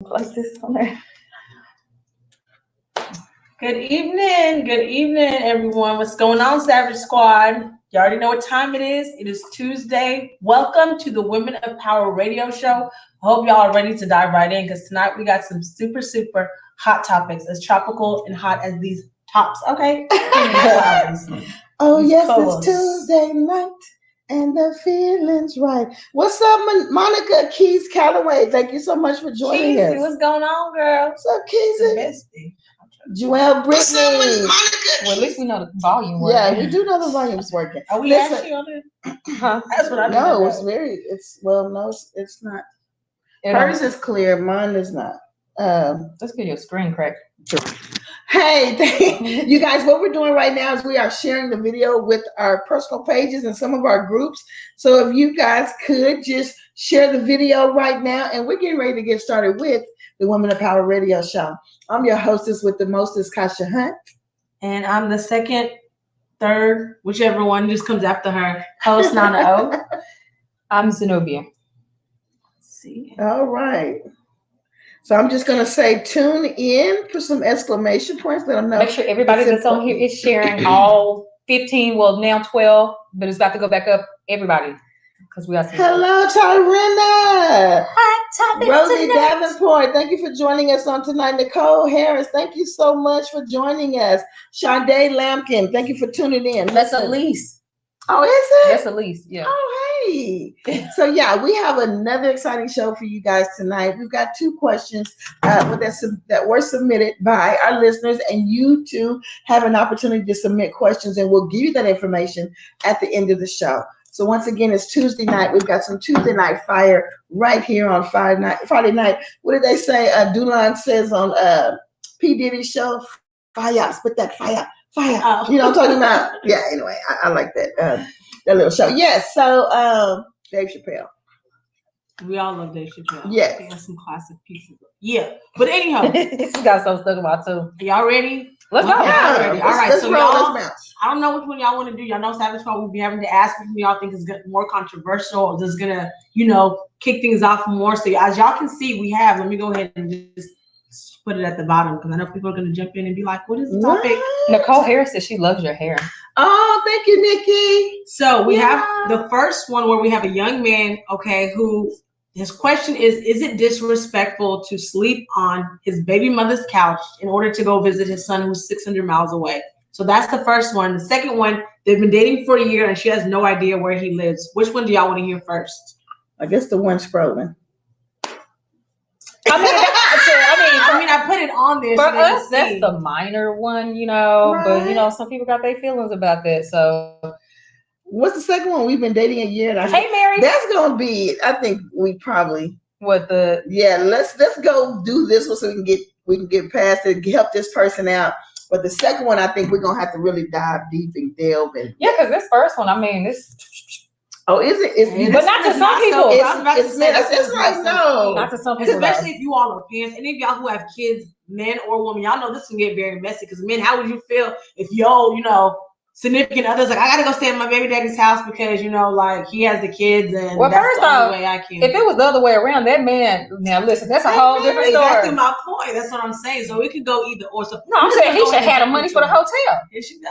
Place this on there. Good evening, everyone. What's going on, Savage Squad? You already know what time it is. It is Tuesday. Welcome to the Women of Power radio show. I hope y'all are ready to dive right in because tonight we got some super hot topics, as tropical and hot as these tops. Okay. Oh, these yes, colors. It's Tuesday night. And the feeling's right. What's up, Monica Keys Calloway? Thank you so much for joining us. What's going on, girl? What's up, Keezy? Joelle Brittany. What's up, Monica? Well, at least we know the volume working. Yeah, we do know the volume's working. Are we actually on it? Huh? That's what I know. No, it's not. Hers is clear. Mine is not. Let's get your screen cracked. Hey, you guys, what we're doing right now is we are sharing the video with our personal pages and some of our groups. So if you guys could just share the video right now, and we're getting ready to get started with the Women of Power radio show. I'm your hostess with the mostest, Kasha Hunt. And I'm the second, third, whichever one just comes after her, host Nana O. I'm Zenobia. Let's see. All right. So I'm just going to say tune in for some exclamation points. Let them know. Make sure everybody that's on here is sharing all 15, well, now 12, but it's about to go back up. Everybody. Because we got some. Hello, Tyrinda. Hi, Rosie Davenport. Thank you for joining us on tonight. Nicole Harris. Thank you so much for joining us. Sade Lampkin. Thank you for tuning in. That's Elise. Oh, is it? That's Elise, yeah. Oh, hey. So, yeah, we have another exciting show for you guys tonight. We've got two questions that were submitted by our listeners, and you too have an opportunity to submit questions, and we'll give you that information at the end of the show. So, once again, it's Tuesday night. We've got some Tuesday night fire right here on Friday night. What did they say? Dulon says on P. Diddy's show, fire, spit that fire. Oh. You know what I'm talking about? Yeah, anyway, I like that that little show. Yes, so Dave Chappelle. We all love Dave Chappelle. Yes. He has some classic pieces. Yeah. But anyhow, this got so stuck about too. Y'all ready? Let's go. Yeah. Ready. All right, let's so roll, y'all, let's I don't know which one y'all want to do. Y'all know Savage Squad will be having to ask which one y'all think is more controversial or just gonna, kick things off more. So as y'all can see, we have, let me go ahead and just put it at the bottom because I know people are going to jump in and be like, what is the topic? Nicole Harris says she loves your hair. Oh, thank you, Nikki. So we have the first one where we have a young man, who his question is it disrespectful to sleep on his baby mother's couch in order to go visit his son who's 600 miles away? So that's the first one. The second one, they've been dating for a year and she has no idea where he lives. Which one do y'all want to hear first? I guess the one scrolling. I put it on there. For us, that's the minor one, right. But some people got their feelings about that. So, what's the second one? We've been dating a year. And hey, Mary. That's gonna be. I think we probably. Let's go do this one so we can get past it, help this person out. But the second one, I think we're gonna have to really dive deep and delve in. Yeah, because this first one, this. Oh, is it? But not to some people. It's like no. Not to some people. Especially if you all are parents. Any of y'all who have kids, men or women, y'all know this can get very messy. Because men, how would you feel if significant others like, I gotta go stay at my baby daddy's house because he has the kids and well, that's first the only off, way I can. If it was the other way around, that man, now listen, that's a whole different story. Exactly my point. That's what I'm saying. So it could go either or. So no, I'm saying he should have the money for the hotel. Here she go.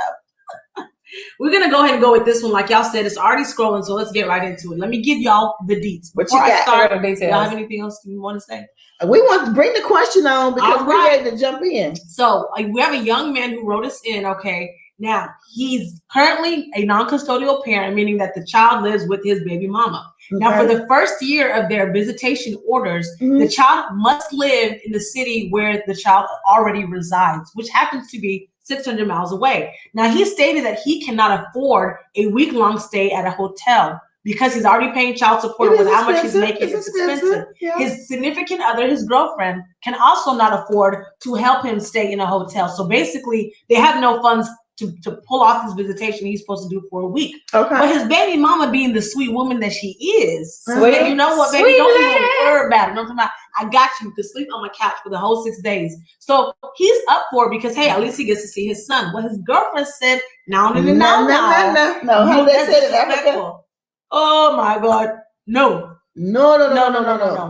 We're gonna go ahead and go with this one. Like y'all said, it's already scrolling, so let's get right into it. Let me give y'all the deets. Before I start, y'all have anything else you want to say? We want to bring the question on because we're ready to jump in. So we have a young man who wrote us in. Now he's currently a non-custodial parent, meaning that the child lives with his baby mama. Okay. Now, for the first year of their visitation orders, the child must live in the city where the child already resides, which happens to be 600 miles away. Now, he stated that he cannot afford a week-long stay at a hotel because he's already paying child support with how much he's making. It's expensive. Yeah. His significant other, his girlfriend, can also not afford to help him stay in a hotel. So basically, they have no funds to pull off this visitation he's supposed to do for a week. Okay. But his baby mama, being the sweet woman that she is, said, you know what, baby, don't even worry about it. Don't talk about, I got you. You can sleep on my couch for the whole 6 days. So he's up for it because, hey, at least he gets to see his son. Well, his girlfriend said, no. How they said it, Africa? Oh my God, no. No.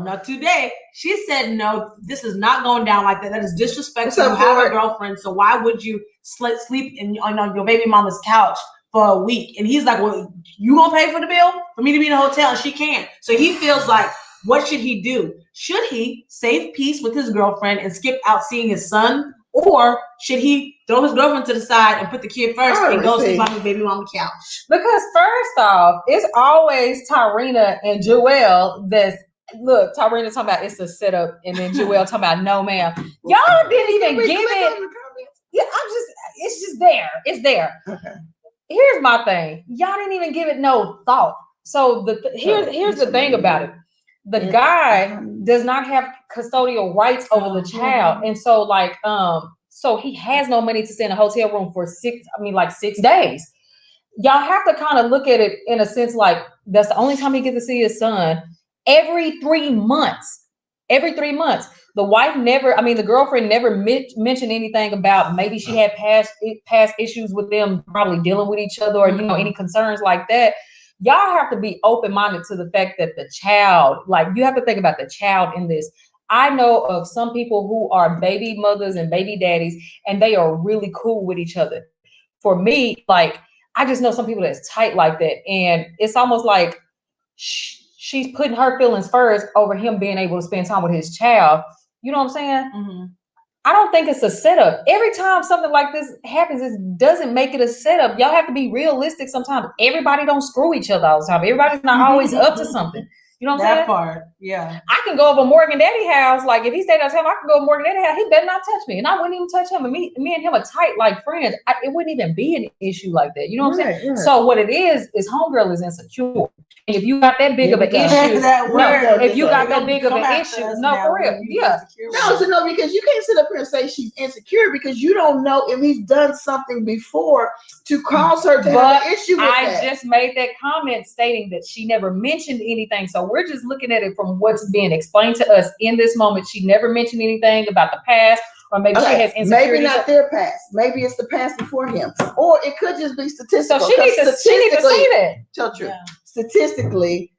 Now today, She said, no, this is not going down like that. That is disrespectful. What's You up, have Ford? a girlfriend, so why would you sleep on your baby mama's couch for a week? And he's like, well, you gonna pay for the bill for me to be in a hotel? And she can't. So he feels like, what should he do? Should he save peace with his girlfriend and skip out seeing his son? Or should he throw his girlfriend to the side and put the kid first and go sleep on his baby mama's couch? Because first off, it's always Tarina and Joelle look, Tarina talking about it's a setup, and then Joelle talking about no ma'am. Y'all didn't even give it. Yeah, it's just there. It's there. Okay. Here's my thing. Y'all didn't even give it no thought. So here's the thing about it. The guy does not have custodial rights over the child. And so so he has no money to stay in a hotel room for 6 days. Y'all have to kind of look at it in a sense like that's the only time he gets to see his son every 3 months. Every 3 months. The girlfriend never mentioned anything about maybe she had past issues with them probably dealing with each other or, any concerns like that. Y'all have to be open-minded to the fact that the child, you have to think about the child in this. I know of some people who are baby mothers and baby daddies, and they are really cool with each other. For me, I just know some people that's tight like that. And it's almost like she's putting her feelings first over him being able to spend time with his child. You know what I'm saying? Mm-hmm. I don't think it's a setup. Every time something like this happens, it doesn't make it a setup. Y'all have to be realistic sometimes. Everybody don't screw each other all the time. Everybody's not always up to something. You know what I'm saying? That part, yeah. I can go over Morgan Daddy house. If he stayed out of town, I can go to Morgan Daddy house. He better not touch me. And I wouldn't even touch him. And me and him are tight like friends. It wouldn't even be an issue like that. You know what I'm saying? Right. So what it is homegirl is insecure. And if you got that big of an issue, if you got that big of an issue, no, for real, yeah. No, because you can't sit up here and say she's insecure because you don't know if he's done something before to cause her to have an issue with that. I just made that comment stating that she never mentioned anything. So we're just looking at it from what's being explained to us in this moment. She never mentioned anything about the past, or maybe she has insecurities. Maybe not their past. Maybe it's the past before him, or it could just be statistical. So she needs to see that. Tell truth. Yeah. Statistically,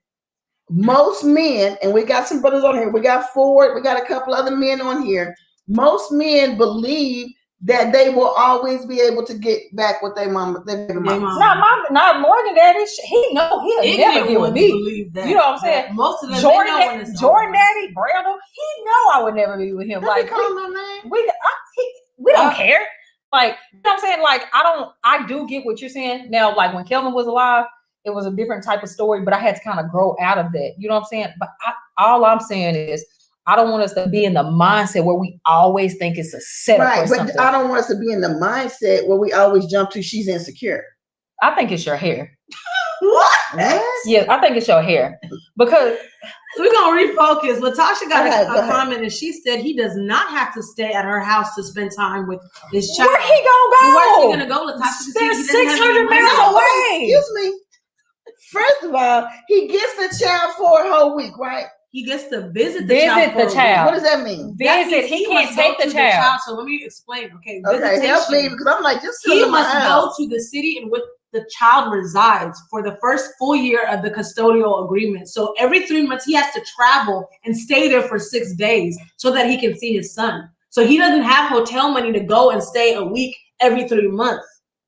most men, and we got some brothers on here. We got Ford. We got a couple other men on here. Most men believe that they will always be able to get back what their mama. Not Morgan Daddy. He know he'll never get with me. Believe that. You know what I'm saying? Most of them, Jordan Daddy, Brandon, he know I would never be with him. We call him name. We don't care. You know what I'm saying? I do get what you're saying. Now, when Kelvin was alive, it was a different type of story, but I had to kind of grow out of that. You know what I'm saying? But all I'm saying is, I don't want us to be in the mindset where we always think it's a setup. Right, or something. But I don't want us to be in the mindset where we always jump to she's insecure. I think it's your hair. What? Yeah, I think it's your hair. Because we're going to refocus. Latasha got a comment, and she said he does not have to stay at her house to spend time with his child. Where he going to go? Where's he going to go, Latasha? They're 600 miles away. Excuse me. First of all, he gets the child for a whole week, right? He gets to visit the child. What does that mean? Visit. He can't take the child. So let me explain. Okay, help me, because I'm just he must go to the city in which the child resides for the first full year of the custodial agreement. So every 3 months he has to travel and stay there for 6 days so that he can see his son. So he doesn't have hotel money to go and stay a week every 3 months.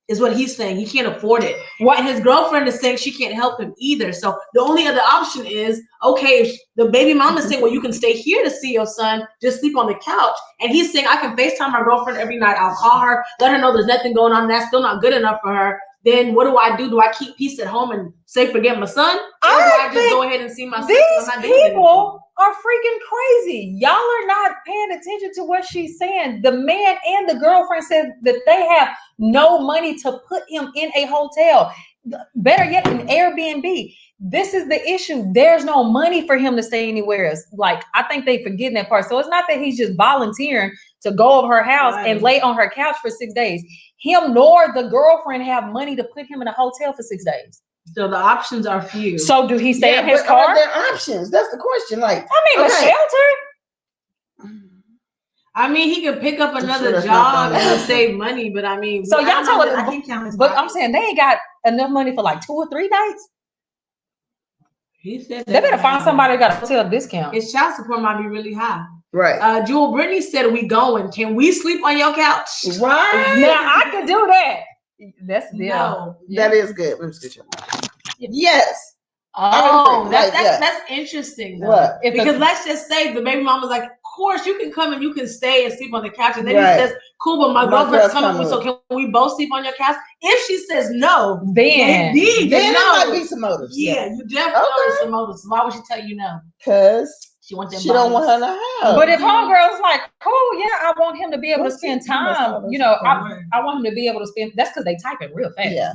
Is what he's saying. He can't afford it. And his girlfriend is saying she can't help him either. So the only other option is, okay, if the baby mama is saying, well, you can stay here to see your son, just sleep on the couch. And he's saying, I can FaceTime my girlfriend every night. I'll call her, let her know there's nothing going on. That's still not good enough for her. Then what do I do? Do I keep peace at home and say, forget my son? Or do I just go ahead and see my son? These people are freaking crazy. Y'all are not paying attention to what she's saying. The man and the girlfriend said that they have no money to put him in a hotel. Better yet, an Airbnb. This is the issue. There's no money for him to stay anywhere else. I think they forgetting that part. So it's not that he's just volunteering to go over her house and lay on her couch for 6 days. Him nor the girlfriend have money to put him in a hotel for 6 days. So the options are few. So do he stay in his car? Are there options? That's the question. A shelter. He could pick up another job and save money, but so y'all tell us. I can't count his pocket. I'm saying they ain't got enough money for 2 or 3 nights. He said They better find somebody that got a hotel discount. His child support might be really high. Right. Jewel Brittany said, "We going? Can we sleep on your couch?" Right. Now I can do that. That's the No. That is good. Let me see. Yes. Oh, Like, that's interesting though. What? Because let's just say the baby mama's like, of course you can come and you can stay and sleep on the couch, and then Right. he says, "Cool, but my girlfriend's coming, so can we both sleep on your couch?" If she says no, then it might be some motives. Yeah, you definitely know there's some motives. Why would she tell you no? Because she don't want her in the house. But if homegirl's like, cool, yeah, I want him to be able to spend time. You know, I want him to be able to spend. That's because they type it real fast. Yeah.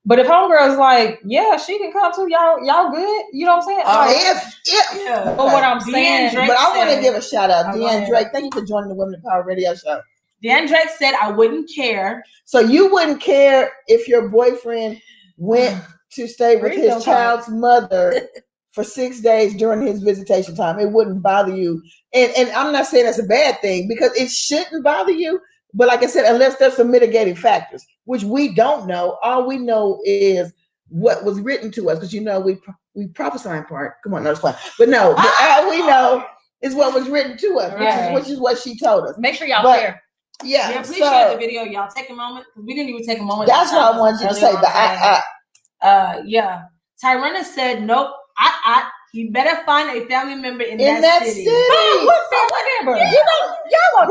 But if homegirl's like, yeah, she can come too. Y'all good? You know what I'm saying? Yeah. But what I'm saying, but I want to give a shout out, Deanne Drake. Thank you for joining the Women Power Radio Show. Deanne Drake said, "I wouldn't care." So you wouldn't care if your boyfriend went to stay with his child's mother for 6 days during his visitation time. It wouldn't bother you. And I'm not saying that's a bad thing, because it shouldn't bother you. But like I said, unless there's some mitigating factors, which we don't know. All we know is what was written to us, because we prophesy in part. Come on, no, it's fine. But no, all we know is what was written to us, which is what she told us. Make sure y'all share. Yeah, please share the video, y'all. Take a moment, because we didn't even take a moment. That's what I wanted you to say. Yeah. Tyrena said, "Nope. You better find a family member in that city." Oh, what family member? Y'all are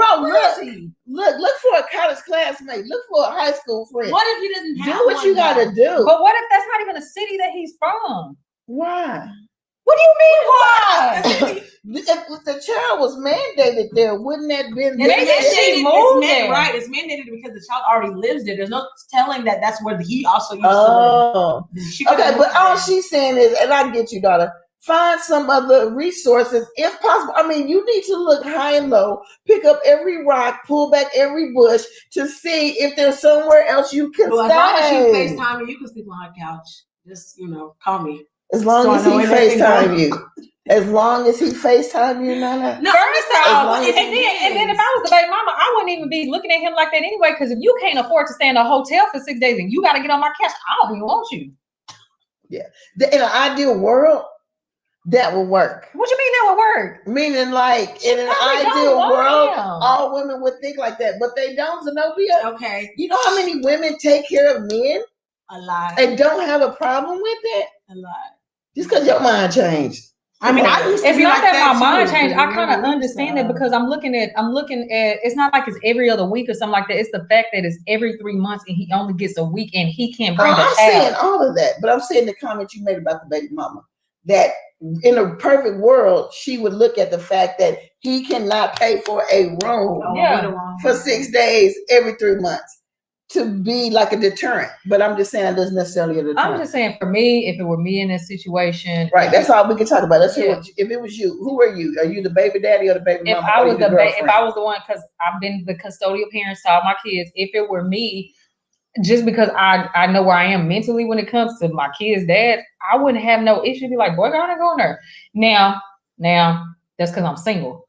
look for a college classmate. Look for a high school friend. What if he doesn't have do what you gotta do? But what if that's not even a city that he's from? Why? What do you mean why? If the child was mandated there, wouldn't that been? It's mandated because the child already lives there. There's no telling that that's where he also used to live. Okay, but all she's saying is, and I get you, daughter, find some other resources if possible. I mean, you need to look high and low, pick up every rock, pull back every bush to see if there's somewhere else you can stay. As long as you FaceTime me, you can sleep on her couch. Just call me. As long as he FaceTime you. As long as he FaceTime you, Nana. No, first off, and then if I was the baby mama, I wouldn't even be looking at him like that anyway. Because if you can't afford to stay in a hotel for 6 days and you got to get on my couch, I don't even want you. Yeah, in an ideal world, that would work. What you mean that would work? Meaning, like in an ideal world, all women would think like that, but they don't. Zenobia. Okay. You know how many women take care of men? A lot. And don't have a problem with it? A lot. Just because your mind changed. I mean, I used to it's be not like that my mind too. changed. I kind of understand it because I'm looking at. It's not like it's every other week or something like that. It's the fact that it's every 3 months and he only gets a week and he can't bring the child. I'm saying all of that, but I'm saying the comment you made about the baby mama, that in a perfect world she would look at the fact that he cannot pay for a room for 6 days every 3 months to be like a deterrent. But I'm just saying it doesn't necessarily a deterrent. I'm just saying, for me, if it were me in this situation, right? That's all we can talk about. Let's hear if it was you. Who are you? Are you the baby daddy or the baby mama? If I was the one, because I've been the custodial parent to all my kids. If it were me, just because I know where I am mentally when it comes to my kids' dad, I wouldn't have no issue. Be like, boy, go on and go in there. Now, that's because I'm single.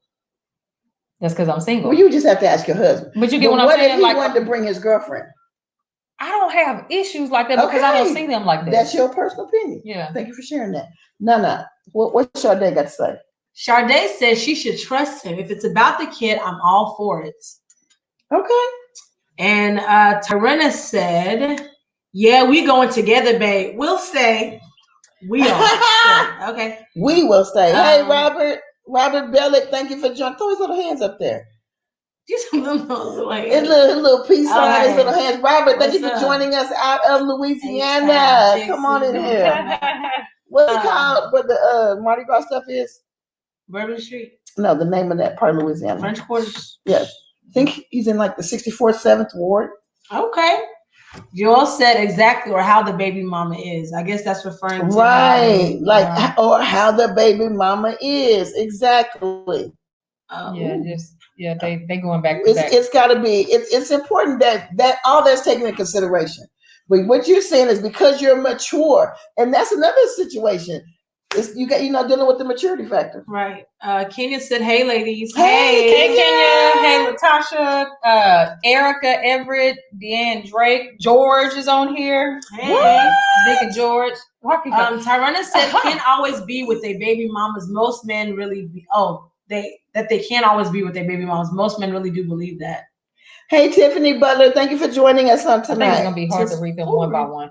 Well, you just have to ask your husband. But you get what I'm saying? If he wanted to bring his girlfriend? I don't have issues like that because I don't see them like that. That's your personal opinion. Yeah. Thank you for sharing that. Nana, what's Sade got to say? Sade says she should trust him. If it's about the kid, I'm all for it. Okay. And Tyrena said, yeah, we going together, babe. We'll stay. We are. Okay. We will stay. Hey, Robert Bellick, thank you for joining. Throw his little hands up there. Just his little peace sign, his little hands. Robert, thank you for joining us out of Louisiana. Come on in here. What's it called? Where the Mardi Gras stuff is? Bourbon Street. No, the name of that part of Louisiana. French Quarters. Yes. I think he's in like the 64th, 7th ward. Okay. You all said exactly or how the baby mama is. I guess that's referring to or how the baby mama is. Exactly. They going back. It's got to be. It's important that all that's taken into consideration. But what you're saying is because you're mature, and that's another situation. You got dealing with the maturity factor. Right. Kenya said, "Hey, ladies." Hey, Kenya. Hey, Latasha. Erica, Everett, Deanne, Drake, George is on here. Hey. Dick and George. Tyrone said, "Can't always be with their baby mamas. Most men really be. They can't always be with their baby mamas. Most men really do believe that." Hey, Tiffany Butler, thank you for joining us on tonight. I think it's gonna be hard to read them one by one.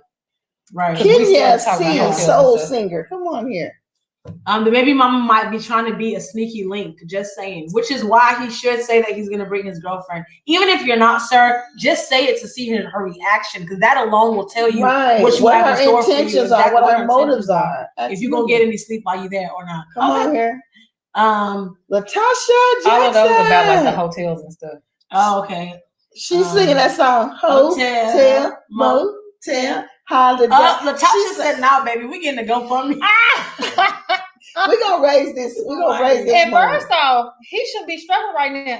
Right. Kenya C, soul singer. Come on here. The baby mama might be trying to be a sneaky link, just saying, which is why he should say that he's going to bring his girlfriend. Even if you're not, sir, just say it to see her reaction, because that alone will tell you what you have in store for you, exactly what her motives are. If you're going to get any sleep while you're there or not. Come on here. Latasha Jackson. All of those about like the hotels and stuff. Oh, okay. She's singing that song, Hotel, Motel, Holiday. Latasha said, "Now, baby, we getting to go for me." We're gonna raise this. We're gonna raise this. And first off, he should be struggling right now.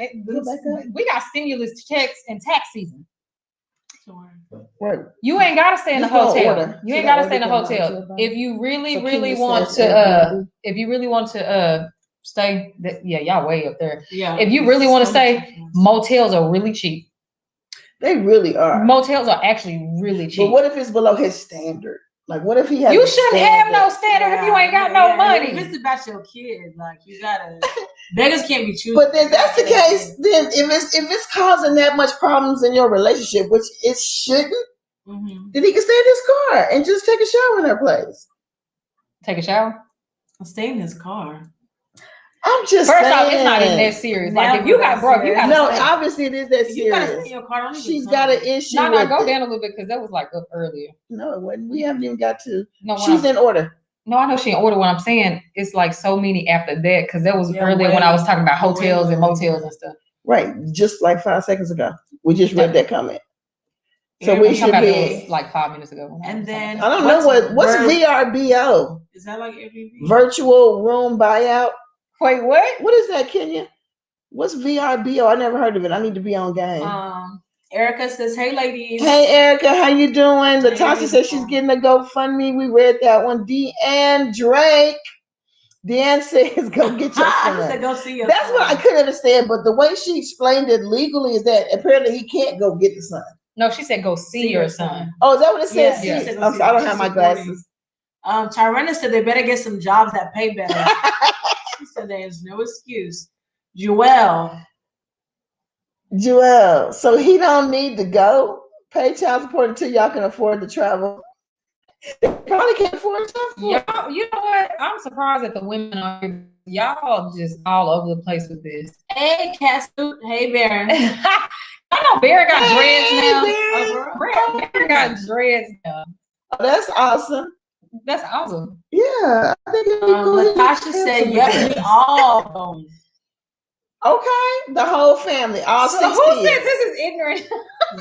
We got stimulus checks and tax season. You ain't gotta stay in the hotel. You ain't gotta stay in the hotel. If you really want to stay, y'all way up there. Yeah. If you really want to stay, motels are really cheap. They really are. Motels are actually really cheap. But what if it's below his standard? Like, what if he has? You shouldn't have no standard if you ain't got no money. If it's about your kid, like you gotta. Beggars can't be choosing. But then that's the case. Then if it's causing that much problems in your relationship, which it shouldn't, then he can stay in his car and just take a shower in her place. Take a shower? I'll stay in his car. I'm just first off, it's not even that serious. Like if you got broke, you got obviously it is that serious. You gotta stay in your car. She's got an issue. No, go down a little bit because that was like up earlier. No, it wasn't. We haven't even got to. No, she's in order. No, I know she in order. What I'm saying, it's like so many after that because that was earlier when I was talking about hotels and motels and stuff. Right, just like 5 seconds ago, we just read that comment. So we should be like 5 minutes ago. And then I don't know what's VRBO. Is that like Airbnb? Virtual room buyout. Wait, what? What is that, Kenya? What's VRBO? I never heard of it. I need to be on game. Erica says, "Hey, ladies." Hey, Erica, how you doing? Latasha says she's getting a GoFundMe. We read that one. Deanne Drake. Deanne says, "Go get your son." I said, "Go see your That's son." what I couldn't understand. But the way she explained it legally is that apparently he can't go get the son. No, she said, "Go see your son." Oh, is that what it says? Yeah. I don't have my glasses. Tyrena said they better get some jobs that pay better. She said there's no excuse. Joelle, so he don't need to go pay child support until y'all can afford to travel. They probably can't afford child support. Y'all, you know what? I'm surprised that the women are y'all just all over the place with this. Hey, Castle. Hey, Baron. I know Baron got dreads now. Baron got dreads now. Oh, that's awesome. That's awesome. Yeah. I think Latasha said, "Yep, we all going." Okay, the whole family, all 6 kids. Who said this is ignorant?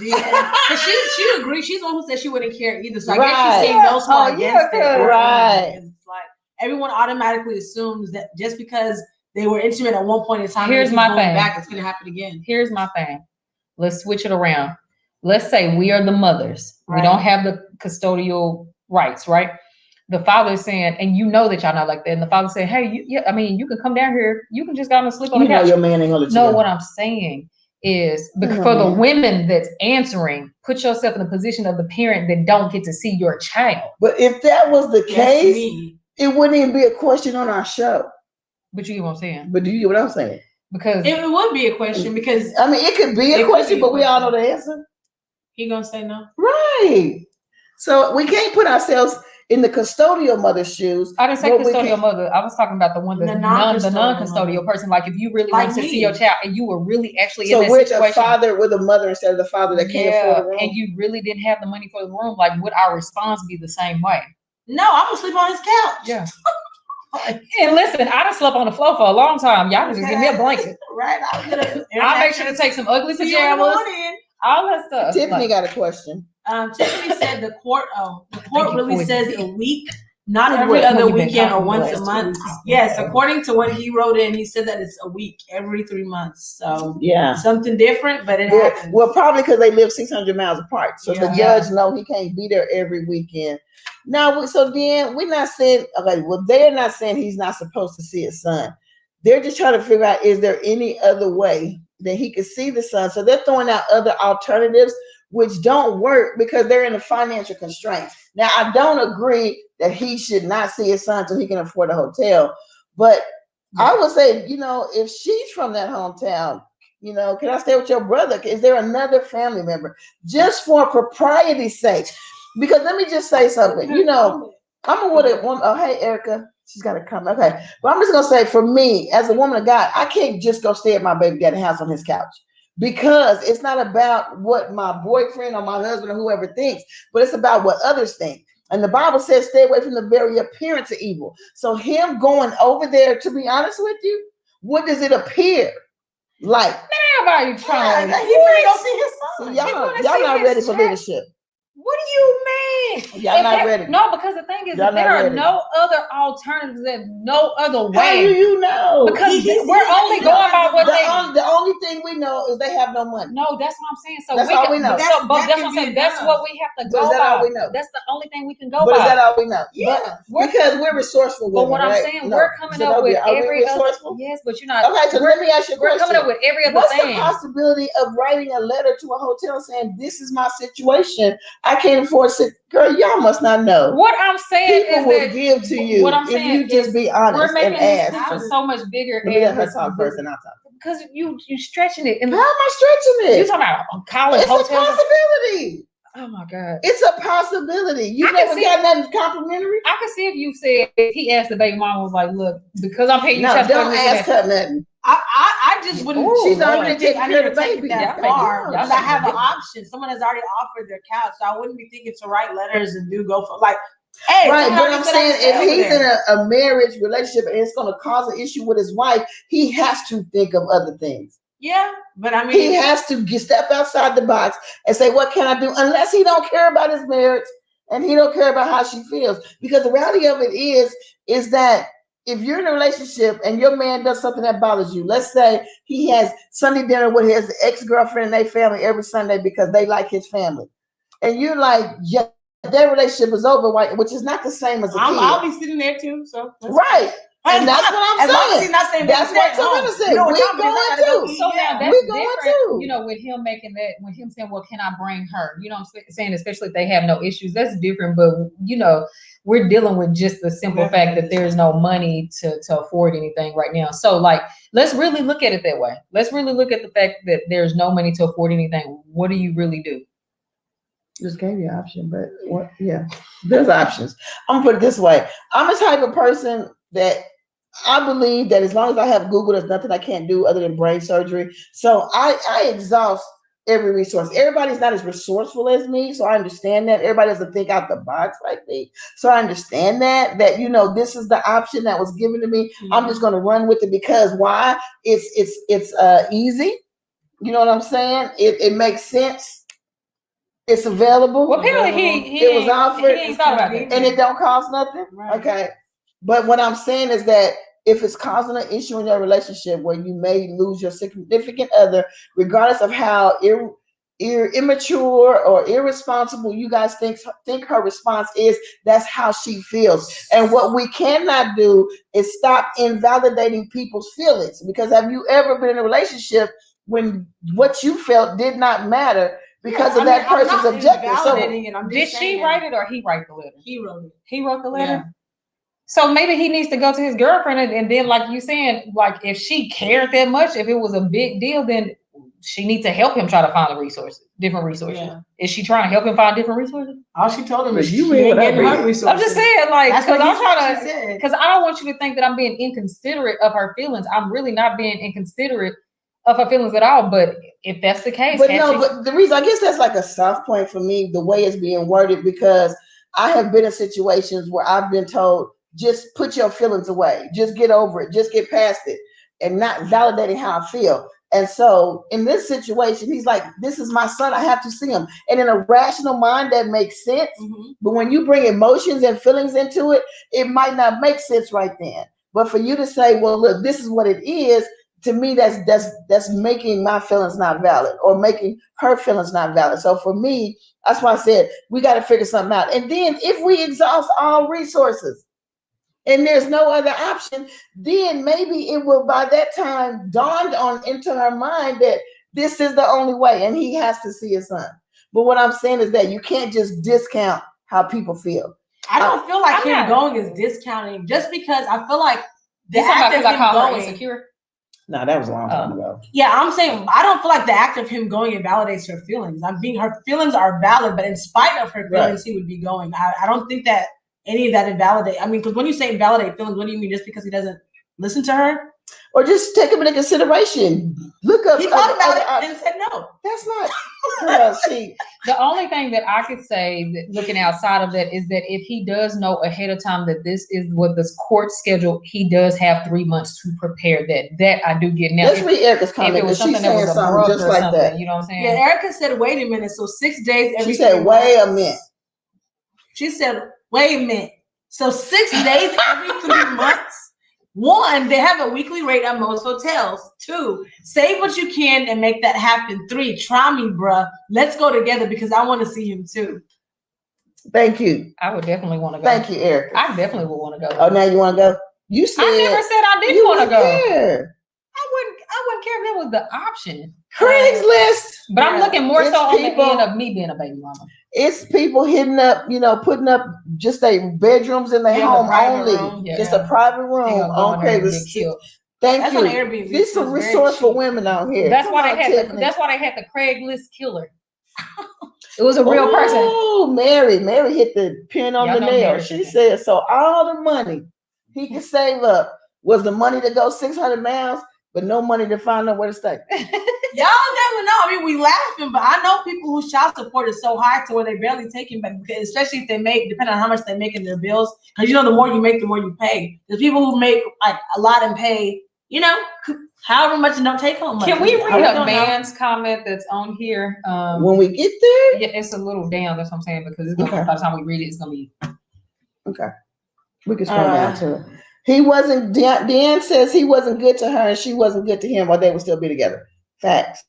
Yeah, she agreed. She's the one who said she wouldn't care either. So I guess she's saying no smart against it. Right. It's like everyone automatically assumes that just because they were intimate at one point in time, here's my thing. Back, it's gonna happen again. Here's my thing. Let's switch it around. Let's say we are the mothers. Right. We don't have the custodial rights, right? The father is saying, and you know that y'all not like that. And the father saying, "Hey, you can come down here. You can just go and sleep on the couch." Your man ain't gonna let you No, what I'm saying is because for the women that's answering, put yourself in the position of the parent that don't get to see your child. But if that was the case, it wouldn't even be a question on our show. But you get what I'm saying. But do you get what I'm saying? Because it would be a question because it could be a question, but we all know the answer. He gonna say no. Right. So we can't put ourselves in the custodial mother's shoes. I didn't say custodial mother. I was talking about the one that's the non-custodial person. Like if you really want to see your child and you were really actually in that situation. So we're the mother instead of the father that can't afford a room. And you really didn't have the money for the room. Like would our response be the same way? No, I'm gonna sleep on his couch. Yeah. And listen, I done slept on the floor for a long time. Y'all can just give me a blanket. Right. I'll make sure to take some ugly pajamas. All that stuff. Tiffany got a question. Tiffany said the court really says a week, Not every other weekend or once a Last 2 month. weeks. Yes, according to what he wrote in, he said that it's a week, every 3 months. So Yeah. something different, but it happens. Well, probably because they live 600 miles apart. So the Yeah. judge know he can't be there every weekend. Now, so then we're not saying, okay, well, they're not saying he's not supposed to see his son. They're just trying to figure out, is there any other way that he could see the son? So they're throwing out other alternatives, which don't work because they're in a financial constraint. Now, I don't agree that he should not see his son so he can afford a hotel. But I would say, if she's from that hometown, can I stay with your brother? Is there another family member? Just for propriety's sake. Because let me just say something. I'm with a woman. Oh, hey, Erica. She's got to come. Okay. But I'm just going to say, for me, as a woman of God, I can't just go stay at my baby daddy's house on his couch. Because it's not about what my boyfriend or my husband or whoever thinks, but it's about what others think. And the Bible says, stay away from the very appearance of evil. So him going over there, to be honest with you, what does it appear like? Nobody trying. He might go see his son. Y'all not ready for leadership. What do you mean? Y'all not ready. No, because the thing is, Y'all there not are ready. no other alternatives and no other way. How do you know? Because we're only going by what the only thing we know is they have no money. No, that's what I'm saying. So that's all we know. That's what I'm saying. That's what we have to go by. Is that all we know? That's the only thing we can go by. But is that all we know? Yeah. Because we're resourceful. But what I'm saying, we're coming up with every other. Yes, but you're not. Okay, so let me ask you a question. We're coming up with every other thing. What's the possibility of writing a letter to a hotel saying, this is my situation, I can't afford to? Girl, y'all must not know. What I'm saying people is will that give to you what I'm saying if you just be honest. We're making and this picture so much bigger. Let her talk first and I'll talk. Because you stretching it. How am I stretching it? You talking about college hotels? It's a possibility. Oh my God. It's a possibility. You never got nothing complimentary? I could see if you said, he asked the baby mama, was like, look, because I'm paying you. No, don't ask her nothing. I just wouldn't. She's already taking care of the baby. That far. Because I have an option. Someone has already offered their couch, so I wouldn't be thinking to write letters and go for like. Hey, right, but I'm saying if he's in a marriage relationship and it's going to cause an issue with his wife, he has to think of other things. Yeah, but I mean, he has to step outside the box and say, "What can I do?" Unless he don't care about his marriage and he don't care about how she feels, because the reality of it is that if you're in a relationship and your man does something that bothers you, let's say he has Sunday dinner with his ex-girlfriend and their family every Sunday because they like his family, and you're like, yeah, their relationship is over, which is not the same as a kid. I'll be sitting there too, so right. And that's what I'm saying. As long as he's not saying that's what I'm gonna say. We're going to. So now that's different. With him making that, with him saying, "Well, can I bring her?" You know what I'm saying? Especially if they have no issues, that's different. But we're dealing with just the simple fact that there's no money to afford anything right now. So let's really look at it that way. Let's really look at the fact that there's no money to afford anything. What do you really do? Just gave you an option, but what? Yeah, there's options. I'm gonna put it this way. I'm a type of person that I believe that as long as I have Google, there's nothing I can't do other than brain surgery. So I exhaust every resource. Everybody's not as resourceful as me, so I understand that. Everybody doesn't think out the box like me, so I understand that this is the option that was given to me. Mm-hmm. I'm just going to run with it because why? It's easy. You know what I'm saying? It makes sense. It's available. Well, apparently it was offered, he ain't thought about it, and it don't cost nothing. Right. Okay, but what I'm saying is that if it's causing an issue in your relationship where you may lose your significant other, regardless of how immature or irresponsible you guys think her response is, that's how she feels. And what we cannot do is stop invalidating people's feelings, because have you ever been in a relationship when what you felt did not matter? Because of that person's objective. So did she write it or he write the letter? He wrote it. He wrote the letter? Yeah. So maybe he needs to go to his girlfriend and then, like you saying, like if she cared that much, if it was a big deal, then she needs to help him try to find different resources. Yeah. Is she trying to help him find different resources? All she told him is you ain't getting her resources. I'm just saying, because I don't want you to think that I'm being inconsiderate of her feelings. I'm really not being inconsiderate of her feelings at all, but if that's the case, but the reason, I guess that's like a soft point for me, the way it's being worded, because I have been in situations where I've been told, just put your feelings away, just get over it, just get past it, and not validating how I feel. And so in this situation, he's like, this is my son. I have to see him. And in a rational mind, that makes sense. Mm-hmm. But when you bring emotions and feelings into it, it might not make sense right then. But for you to say, well, look, this is what it is, to me, that's making my feelings not valid or making her feelings not valid. So for me, that's why I said we got to figure something out. And then if we exhaust all resources, and there's no other option, then maybe it will by that time dawn on into her mind that this is the only way and he has to see his son. But what I'm saying is that you can't just discount how people feel. I don't feel like him going is discounting just because I feel like the act of him going insecure. No, that was a long time ago. Yeah, I'm saying I don't feel like the act of him going invalidates her feelings. Her feelings are valid, but in spite of her feelings, he would be going. I don't think that any of that invalidate. I mean, because when you say invalidate feelings, what do you mean? Just because he doesn't listen to her, or just take him into consideration? Look up. He thought about it and said no. That's not. Girl, see, the only thing that I could say, that looking outside of that, is that if he does know ahead of time that this is what this court schedule, he does have 3 months to prepare that. That I do get now. Let's read Erica's comment. If it was something that was abrupt just or like something, that. you know what I'm saying? Yeah, Erica said, "Wait a minute." So 6 days every. She said, "Wait a minute." She said, "Wait a minute." So 6 days every 3 months. 1, they have a weekly rate at most hotels. 2, save what you can and make that happen. 3, try me, bruh. Let's go together because I want to see him too. Thank you. I would definitely want to go. Thank you, Erica. I definitely would want to go. Oh, now you want to go? You said I never said I didn't want to go. Care. I wouldn't care if it was the option. Craigslist. But I'm looking more so on the end of me being a baby mama. It's people hitting up, putting up just their bedrooms in their home only. Just a private room on Craigslist. Thank you. These some resourceful women out here. That's why they had the Craigslist killer. It was a real person. Oh, Mary hit the pin on the nail. She said, so all the money he could save up was the money to go 600 miles, but no money to find out where to stay. Y'all never know. I mean, we laughing, but I know people whose child support is so high to where they barely take it back, especially if they make, depending on how much they make in their bills. Because the more you make, the more you pay. There's people who make like a lot and pay, however much and don't take home much. Can we read a man's comment that's on here? When we get there? Yeah, it's a little down. That's what I'm saying, because it's gonna, by the time we read it, it's gonna be okay. We can scroll down to it. He wasn't. Deanne says he wasn't good to her, and she wasn't good to him, or they would still be together. Facts.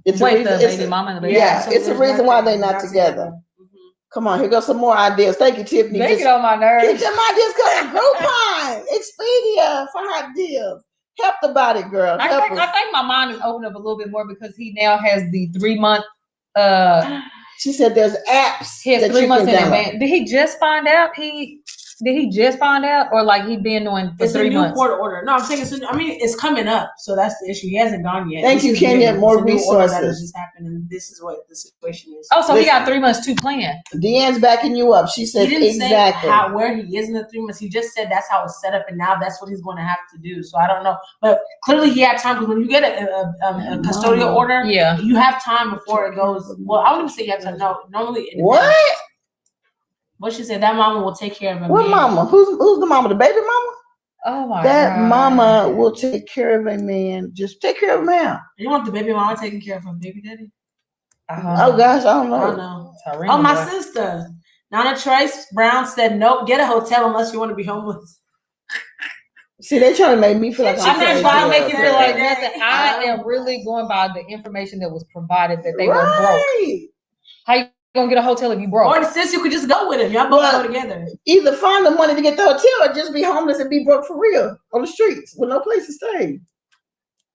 It's Wait, the baby mama and the baby. Yeah, so it's a reason why they're not together. Mm-hmm. Come on, here goes some more ideas. Thank you, Tiffany. They get on my nerves. Keep them ideas coming. Groupon, Expedia for hot deals. Help the body, girl. I think my mind is opened up a little bit more because he now has the 3 month. She said there's apps. He has 3 months in advance. Did he just find out? Did he just find out, or like he been doing for 3 months? It's a new court order. No, I'm saying it's coming up, so that's the issue. He hasn't gone yet. Thank you, Kenya. More resources. That has just happened, and this is what the situation is. Oh, so he got 3 months to plan. Deanne's backing you up. She said he didn't exactly say where he is in the 3 months. He just said that's how it's set up, and now that's what he's going to have to do. So I don't know, but clearly he had time, because when you get a custodial order, you have time before it goes. Well, I wouldn't say you have to know. Normally, what? What she said, that mama will take care of him. What mama? Who's the mama? The baby mama? Oh my that God. Mama will take care of a man. Just take care of him now. You want the baby mama taking care of her baby daddy? Oh gosh, I don't know. I don't know. Oh, my sister. Nana Trace Brown said, nope, get a hotel unless you want to be homeless. See, they trying to make me feel like I'm not trying to make you feel like nothing. I am really going by the information that was provided that they were broke. How you gonna get a hotel if you broke? Or since you could just go with him, y'all both go together. Either find the money to get the hotel or just be homeless and be broke for real on the streets with no place to stay.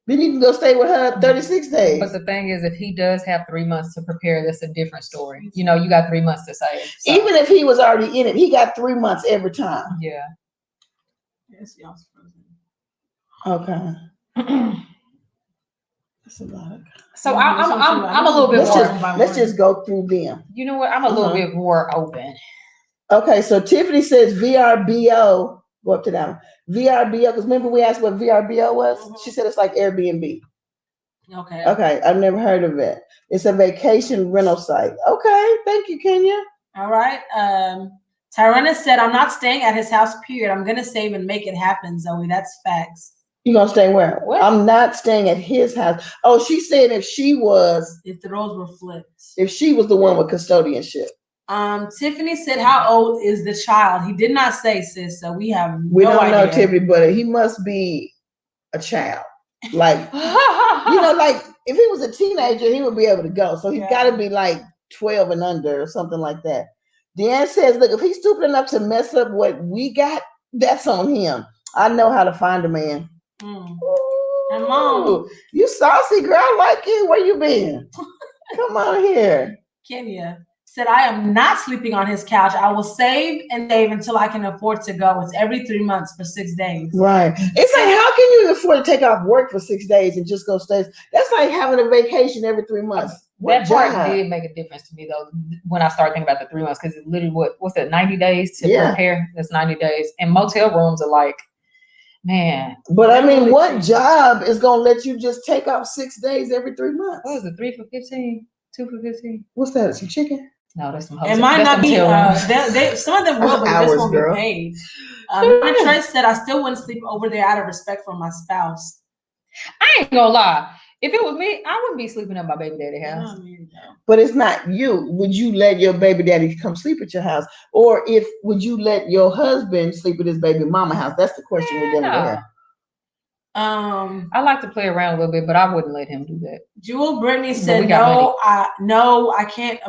Then you can go stay with her 36 days. But the thing is, if he does have 3 months to prepare, that's a different story. You got 3 months to save. So. Even if he was already in it, he got 3 months every time. Yeah. Yes, y'all's frozen. Okay. That's a lot. So I'm a little bit more. Let's just go through them. You know what? I'm a little bit more open. Okay, so Tiffany says VRBO. Go up to that one. VRBO, because remember we asked what VRBO was? Mm-hmm. She said it's like Airbnb. Okay. Okay, I've never heard of it. It's a vacation rental site. Okay, thank you, Kenya. All right. Tyrena said, I'm not staying at his house, period. I'm going to save and make it happen, Zoe. That's facts. You gonna stay where? What? I'm not staying at his house. Oh, she's saying if the roles were flipped. If she was the one with custodianship. Tiffany said, "How old is the child?" He did not say, sis. So we have We no don't know, idea. Tiffany, but he must be a child. Like like if he was a teenager, he would be able to go. So he's got to be like 12 and under or something like that. Deanne says, "Look, if he's stupid enough to mess up what we got, that's on him. I know how to find a man." And Mom, you saucy girl, I like you. Where you been? Come on here. Kenya said, "I am not sleeping on his couch. I will save and save until I can afford to go. It's every 3 months for 6 days." Right. It's like, how can you afford to take off work for 6 days and just go stay? That's like having a vacation every 3 months. That part did make a difference to me though when I started thinking about the 3 months, because it's literally what's that, 90 days to prepare? That's 90 days. And motel rooms are like, man. But I mean, what job is gonna let you just take off 6 days every 3 months? What was it, 3 for 15? 2 for 15? What's that? Some chicken? No, that's some. It might not be. Some of them will, but it just won't get paid. Trey said, "I still wouldn't sleep over there out of respect for my spouse." I ain't gonna lie. If it was me, I wouldn't be sleeping at my baby daddy's house. But it's not you. Would you let your baby daddy come sleep at your house, or would you let your husband sleep at his baby mama house? That's the question we're dealing with here. I like to play around a little bit, but I wouldn't let him do that. Jewel Brittany said, "No, I can't.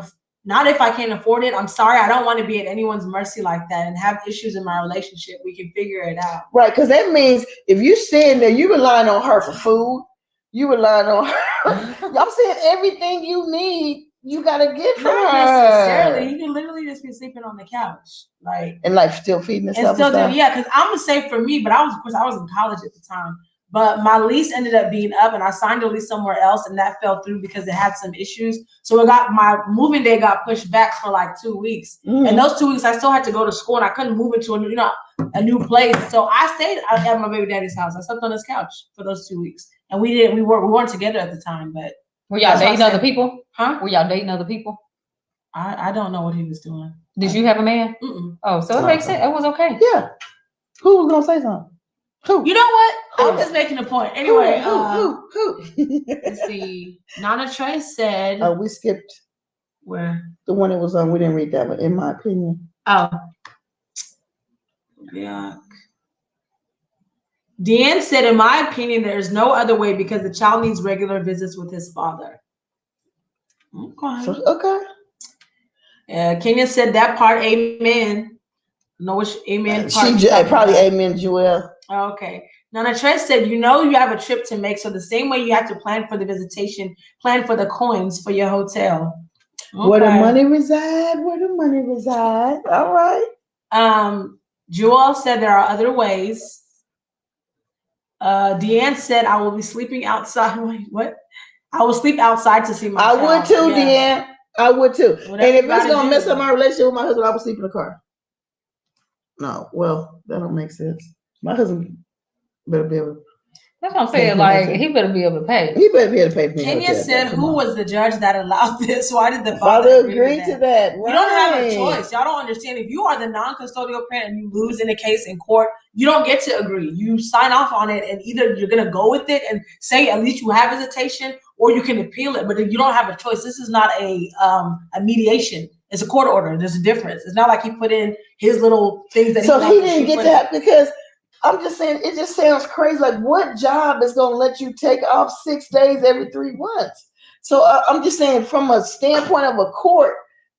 Not if I can't afford it. I'm sorry. I don't want to be at anyone's mercy like that and have issues in my relationship. We can figure it out." Right, because that means if you're sitting there, you relying on her for food. You relying on her. I'm saying everything you need, you gotta get from her. Not necessarily. He can literally just be sleeping on the couch, and still feeding himself. And still, yeah. Because I'm gonna say for me, but I was in college at the time. But my lease ended up being up, and I signed a lease somewhere else, and that fell through because it had some issues. So my moving day got pushed back for like 2 weeks, and those 2 weeks I still had to go to school, and I couldn't move into a new place. So I stayed at my baby daddy's house. I slept on his couch for those 2 weeks, and we weren't together at the time. But were y'all dating other people? Huh? Were y'all dating other people? I don't know what he was doing. Did you have a man? Mm-mm. Oh, so it makes sense. It was okay. Yeah. Who was gonna say something? Who? You know what? I'm just making a point. Anyway, who? Let's see. Nana Trey said. Oh, we skipped. Where? The one that was on. We didn't read that one, in my opinion. Oh. Yeah. Deanne said, "In my opinion, there is no other way because the child needs regular visits with his father." Okay. Kenya said that part. Amen. No, which amen part. She probably amen, Joelle. Okay. Nana Trey said, "You have a trip to make, so the same way you have to plan for the visitation, plan for the coins for your hotel." Okay. Where the money reside? Where the money reside? All right. Joel said there are other ways. Deanne said, "I will be sleeping outside." Wait, what? I will sleep outside to see my child. I would too, Deanne. I would too. Whatever, and if it's gonna mess up my relationship with my husband, I would sleep in the car. No, well, that don't make sense. My husband better be able to. That's what I'm saying. Like, he better be able to pay. He better be able to pay for me. Kenya said, "Who was the judge that allowed this? Why did the father agree to that? Right. You don't have a choice. Y'all don't understand. If you are the non-custodial parent and you lose in a case in court, you don't get to agree. You sign off on it, and either you're gonna go with it and say at least you have visitation, or you can appeal it. But you don't have a choice. This is not a mediation. It's a court order. There's a difference. It's not like he put in his little things that. So he didn't get that because. I'm just saying, it just sounds crazy. Like, what job is going to let you take off 6 days every 3 months? So I'm just saying, from a standpoint of a court,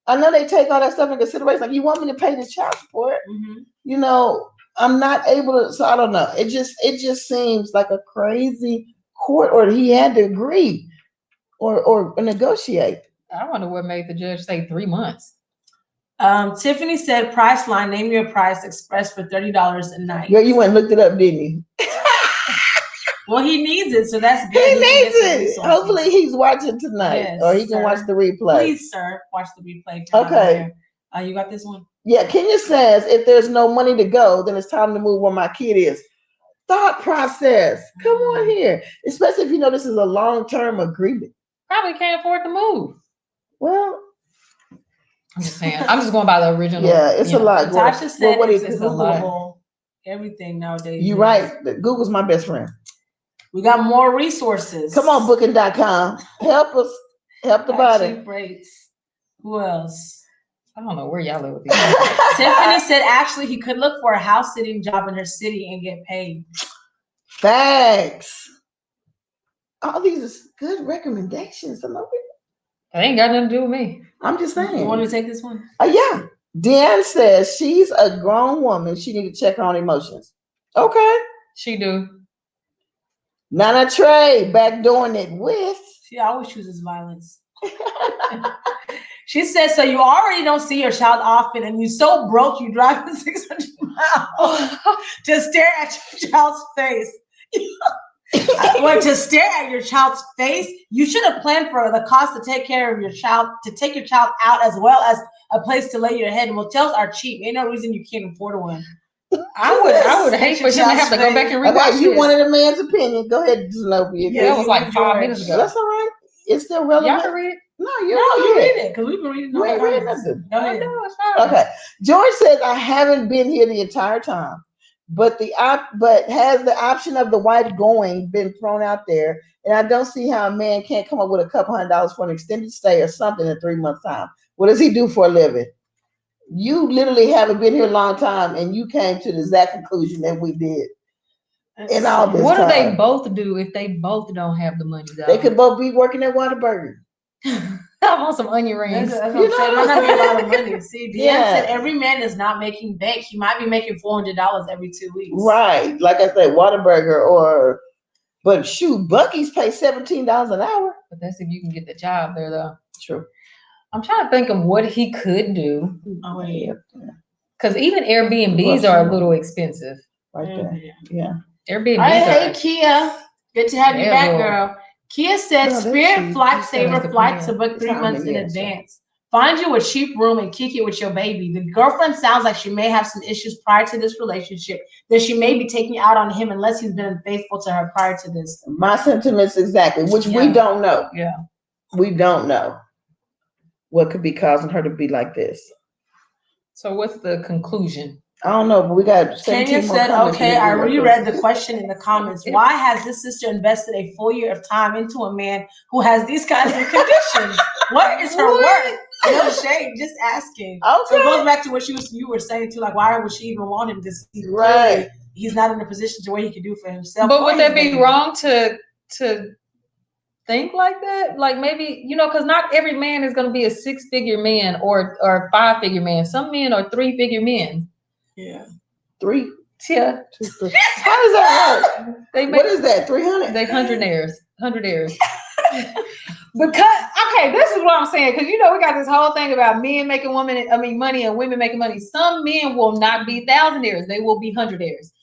I know they take all that stuff into consideration. Like, you want me to pay this child support? Mm-hmm. I'm not able to. So I don't know. It just seems like a crazy court order. He had to agree or negotiate. I wonder what made the judge say 3 months. Tiffany said, "Price line, name your price, express for $30 a night." Girl, you went and looked it up, didn't you? Well, he needs it, so that's good. He needs it. Hopefully he's watching tonight, or he can watch the replay. Please, sir, watch the replay. Okay. You got this one? Yeah, Kenya says, if there's no money to go, then it's time to move where my kid is. Thought process. Come on here. Especially if you know this is a long-term agreement. Probably can't afford to move. Well, I'm just saying. I'm just going by the original. Yeah, it's a lot. Tasha said it's movable. everything nowadays. You're right. Google's my best friend. We got more resources. Come on, booking.com. Help us. Help the body. Cheap rates. Who else? I don't know where y'all live with these. Tiffany said actually he could look for a house sitting job in her city and get paid. Facts. All these are good recommendations. I love it. It ain't got nothing to do with me. I'm just saying. You want to take this one? Yeah. Deanne says she's a grown woman. She need to check her own emotions. Okay. She do. Nana Trey back doing it with. She always chooses violence. She says, so you already don't see your child often and you're so broke you drive 600 miles to stare at your child's face. When to stare at your child's face, you should have planned for the cost to take care of your child, to take your child out, as well as a place to lay your head. Motels are cheap. Ain't no reason you can't afford one. I would hate for him to have to go back and rewatch Okay, you this. wanted a man's opinion. Go ahead, Zenobia. Yeah, that was like 5 minutes ago. That's all right. It's still relevant. Y'all can read it? No, you read it because we've been reading. You ain't reading nothing. Go ahead. No, it's fine. Okay. George says I haven't been here the entire time, but has the option of the wife going been thrown out there, and I don't see how a man can't come up with a couple $100 for an extended stay or something in 3 months' time. What does he do for a living? You literally haven't been here a long time, and you came to the exact conclusion that we did. In all this what time. do they both do if they both don't have the money? Though? They could both be working at Whataburger. I want some onion rings. That's what I'm saying. We're not getting a lot of money. See, Deanne said every man is not making bank. He might be making $400 every 2 weeks. Right. Like I said, Whataburger but shoot, Buc-ee's pay $17 an hour. But that's if you can get the job there, though. True. I'm trying to think of what he could do. Oh, wait. Because even Airbnbs are a little expensive. Right there. Yeah. Airbnbs Hey, Kia. Good to have you back, well. girl. Kia said, Spirit Flight Saver flights to book 3 months in advance. Find you a cheap room and kick it with your baby. The girlfriend sounds like she may have some issues prior to this relationship that she may be taking out on him unless he's been unfaithful to her prior to this. My sentiments exactly, which we don't know. Yeah. We don't know what could be causing her to be like this. So what's the conclusion? I don't know, but we got 17 Kenya more said, comments okay, to I do. reread the question in the comments. Why has this sister invested a full year of time into a man who has these kinds of conditions? What is her worth? No shade, just asking. Okay. So it goes back to what you were saying too, like why would she even want him? Because Right. He's not in a position to where he can do for himself. But would that be wrong to think like that? Like maybe, because not every man is going to be a 6-figure man or 5-figure man. Some men are 3-figure men. Yeah. 3. Yeah. 2, 3. How does that work? What is that? 300? They 100 Because this is what I'm saying. Because we got this whole thing about men making money and women making money. Some men will not be thousandaires; they will be hundredaires.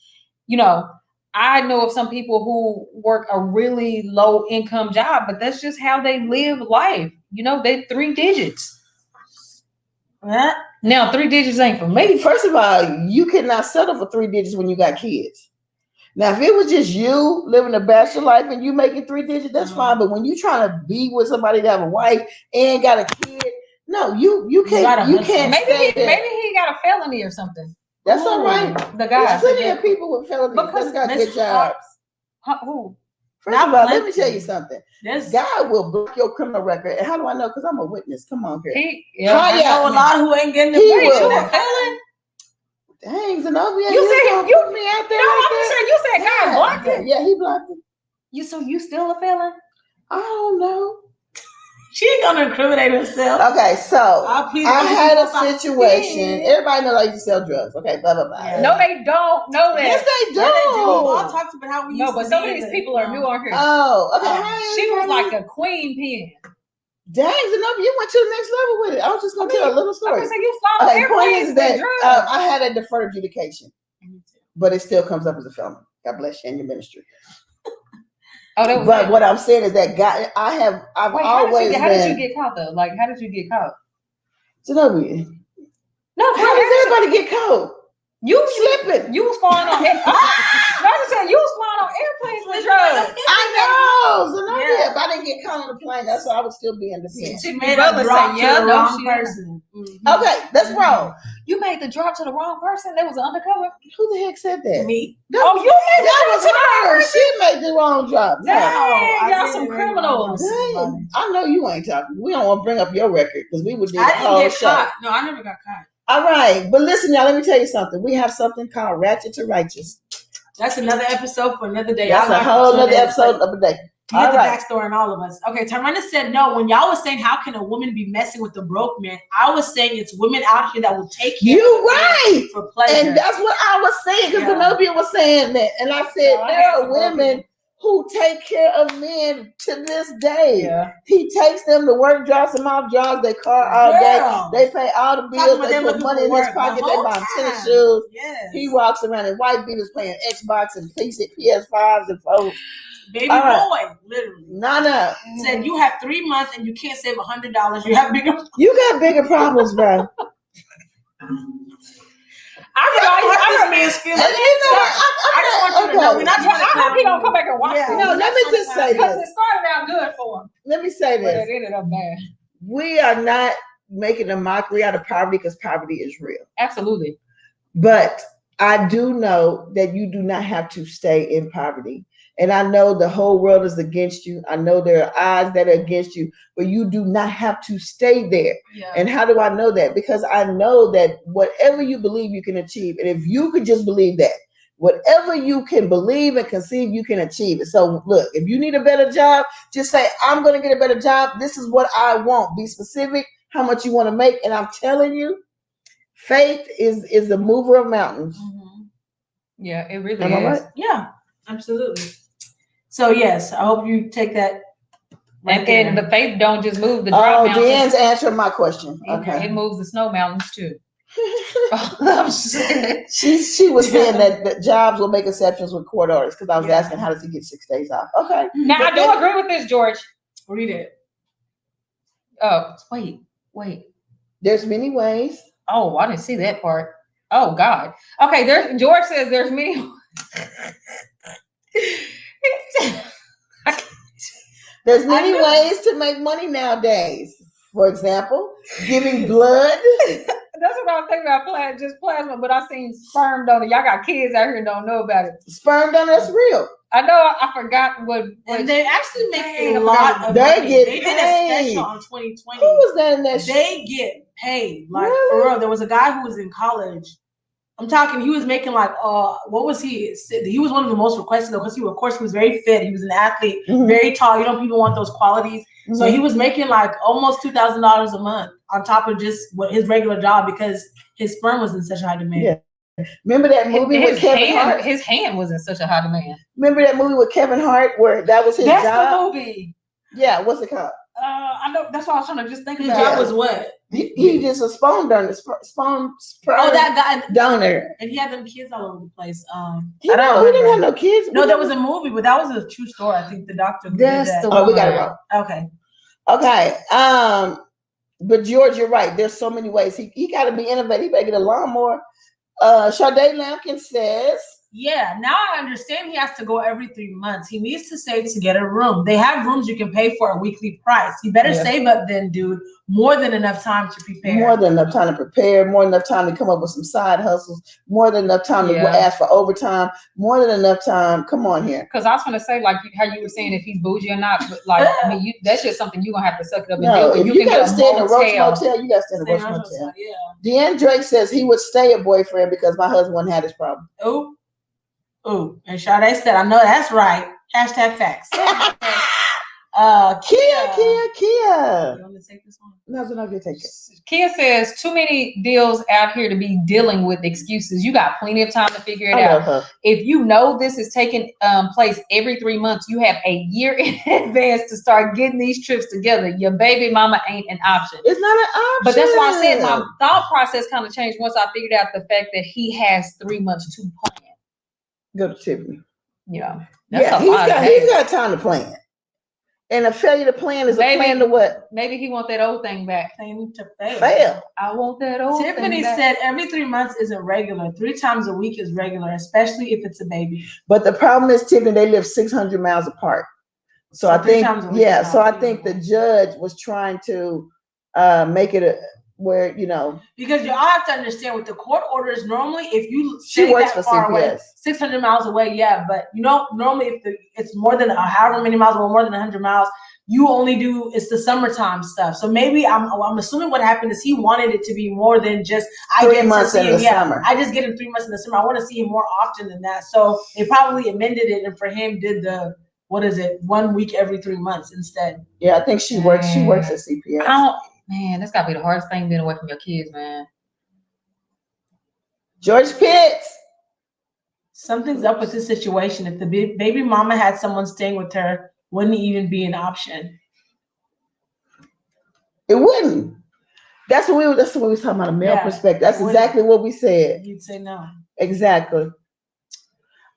I know of some people who work a really low income job, but that's just how they live life. They 3 digits. Huh? Now 3 digits ain't for me. First of all, you cannot settle for 3 digits when you got kids. Now, if it was just you living a bachelor life and you making 3 digits, that's fine. But when you trying to be with somebody that have a wife and got a kid, no, you can't. You can't. Maybe he got a felony or something. That's all right. The guy. There's plenty of people with felonies Because that's got good jobs. Who? First of all, let me tell you something. This God will block your criminal record. And how do I know? Because I'm a witness. Come on, girl. I know a lot who ain't getting the He will. You a felon? Dang, Zenobia, You said you put me out there. You said God blocked it. Yeah, he blocked it. So you still a felon? I don't know. She ain't gonna incriminate herself. Okay, so I had a situation. Everybody knows I used to sell drugs. Okay, blah blah blah. Yeah. No, they don't know that. Yes, they do. Yeah, they do. I'll talk about how we used to but some of these people are new on here. Oh, okay. She was like a queen pin. Dang, Zenobia, you went to the next level with it. I was just gonna tell a little story. Okay, so you follow point is that drugs. I had a deferred adjudication, but it still comes up as a felony. God bless you and your ministry. But what I'm saying is that God, I've always how did you get caught though? Like, how did you get caught? Zenobia. No, how does everybody get caught? You slipping. You was falling on him. just said you was flying on airplanes with drugs. I know. So no, Yeah. if I didn't get caught on the plane, that's why I would still be independent. She made Brother a drop say, to yeah, the no, wrong she person. Okay, let's roll. You made the drop to the wrong person. That was an undercover. Who the heck said that? Me. Oh, you made That the was drop to the wrong her. person. She made the wrong drop. Dang, I y'all didn't some make the wrong criminals. person. Dang, I know you ain't talking. We don't want to bring up your record because we would do the I didn't whole get show. caught. No, I never got caught. All right, but listen, y'all. Let me tell you something. We have something called Ratchet to Righteous. That's another episode for another day. That's I a like whole it. other episode of the day. You get All the right. backstory in all of us. Okay, Tarana said no. When y'all was saying how can a woman be messing with a broke man, I was saying it's women out here that will take care You of men right. for pleasure. And that's what I was saying because Yeah. Zenobia was saying that. And I said, So I there had are some broken women who take care of men to this day. Yeah. He takes them to work, drops them off, drives their car all day. Girl. They pay all the Talking bills. about They them put looking money for in his work the pocket. They whole buy him tennis time. shoes. Yes. He walks around in white beaters playing Xbox and PS5s and phones. Baby All right. boy, literally. Nana, Said you have 3 months and you can't save $100. You have bigger. you got bigger problems, bro. I hurt this man's feelings. And you know what? I just want you to know we're not Yeah, trying to I hope he don't come back and watch Yeah. this. No, let me just say Because this. it started out good for him, Let me say but this. it ended up bad. We are not making a mockery out of poverty because poverty is real. Absolutely. But I do know that you do not have to stay in poverty. And I know the whole world is against you. I know there are odds that are against you, but you do not have to stay there. Yeah. And how do I know that? Because I know that whatever you believe you can achieve. And if you could just believe that, whatever you can believe and conceive, you can achieve it. So look, if you need a better job, just say, I'm going to get a better job. This is what I want. Be specific how much you want to make. And I'm telling you, faith is the mover of mountains. Mm-hmm. Yeah, it really Am I is. right? Yeah, absolutely. So yes, I hope you take that. And the faith don't just move the drop Oh, mountains. Deanne's answering my question. Okay. It moves the snow mountains too. I'm saying. She was saying that jobs will make exceptions with court orders because I was Yeah. asking how does he get 6 days off? Okay. Now I do agree with this, George. Read it. Oh, wait. There's many ways. Oh, I didn't see that part. Oh God. Okay, George says there's many. There's many ways to make money nowadays. For example, giving blood. That's what I was thinking about, just plasma, but I seen sperm donor. Y'all got kids out here and don't know about it. Sperm donor, that's real. I know I forgot what And they actually make Dang, a lot of they money. get They did paid. a special on 2020. Who was that in that They get paid. Like Really? for real. There was a guy who was in college. I'm talking, he was making like what was he? He was one of the most requested though, because he was very fit. He was an athlete, Mhm. very tall. You know, people want those qualities. So he was making like almost $2,000 a month on top of just his regular job because his sperm was in such high demand. Yeah. Remember that movie with Kevin Hart? His hand was in such a high demand. Remember that movie with Kevin Hart where that was his That's job? the movie. Yeah, what's it called? I know. That's what I was trying to just think His about. job was what? He just a sperm donor. Sperm Oh, that guy. donor. And he had them kids all over the place. He didn't have no kids. No, there was a movie, but that was a true story. I think the doctor who did That's that. the Oh, we got it one. wrong. Okay. Okay. But George, you're right. There's so many ways. He got to be innovative. He better get a lawnmower. Sade Lampkin says, Yeah, now I understand he has to go every 3 months. He needs to save to get a room. They have rooms you can pay for a weekly price. You better save up then, dude. More than enough time to prepare. more than enough time to prepare, more than enough time to come up with some side hustles, more than enough time to ask for overtime, more than enough time. Come on here. Because I was going to say, like how you were saying, if he's bougie or not, but like, I mean, that's just something you're going to have to suck it up and deal with. If you got to stay in a Roach Motel, you got to stay in a Roach Motel. Yeah. Deanne Drake says he would stay a boyfriend because my husband had his problem. Ooh. And Sade said, I know that's right. Hashtag facts. Kia. You want to take this one? No, I'm going to take it. Kia says, too many deals out here to be dealing with excuses. You got plenty of time to figure it out. If you know this is taking place every 3 months, you have a year in advance to start getting these trips together. Your baby mama ain't an option. It's not an option. But that's why I said my thought process kind of changed once I figured out the fact that he has 3 months to plan. Go to Tiffany. Yeah. He's got time to plan. And a failure to plan is Maybe- a plan to what? Maybe he want that old thing back. Claim to fail. Fail. I want that old Tiffany thing back. said every 3 months isn't regular. 3 times a week is regular, especially if it's a baby. But the problem is, Tiffany, they live 600 miles apart. So I 3 think, times a week yeah. is So not I think the feasible. judge was trying to make it where, you know. Because you all have to understand with the court orders, normally if you She stay works that for far away, CPS. 600 miles away, yeah. But you know, normally if it's more than however many miles or more than 100 miles, you only do, it's the summertime stuff. So maybe I'm assuming what happened is he wanted it to be more than just 3 months in the summer. I just get him 3 months in the summer. I want to see him more often than that. So they probably amended it, and for him did the 1 week every 3 months instead. Yeah, I think she works. She works at CPS. Man, that's gotta be the hardest thing being away from your kids, man. George Pitts. Something's up with this situation. If the baby mama had someone staying with her, wouldn't even be an option. It wouldn't. That's what we were talking about, a male perspective. That's exactly what we said. You'd say no. Exactly.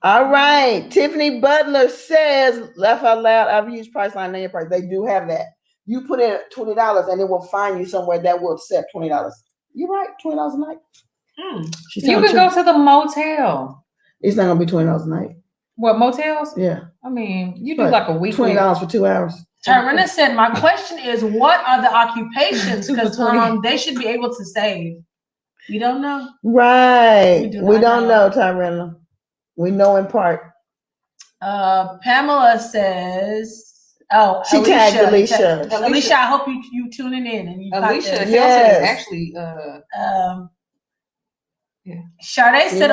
All right. Tiffany Butler says, laugh out loud, I've used Priceline name price. They do have that. You put in $20 and it will find you somewhere that will accept $20. You're right, $20 a night. You can go to the motel. It's not gonna be $20 a night. What, motels? Yeah. I mean, you do like a week. $20 for 2 hours. Tarina said, my question is, what are the occupations? Because they should be able to save. We don't know. Right. We don't know, Tarina. We know in part. Pamela says, she tagged Alicia. Alicia, I hope you tuning in. And you Alicia yes. actually yeah. Sade said,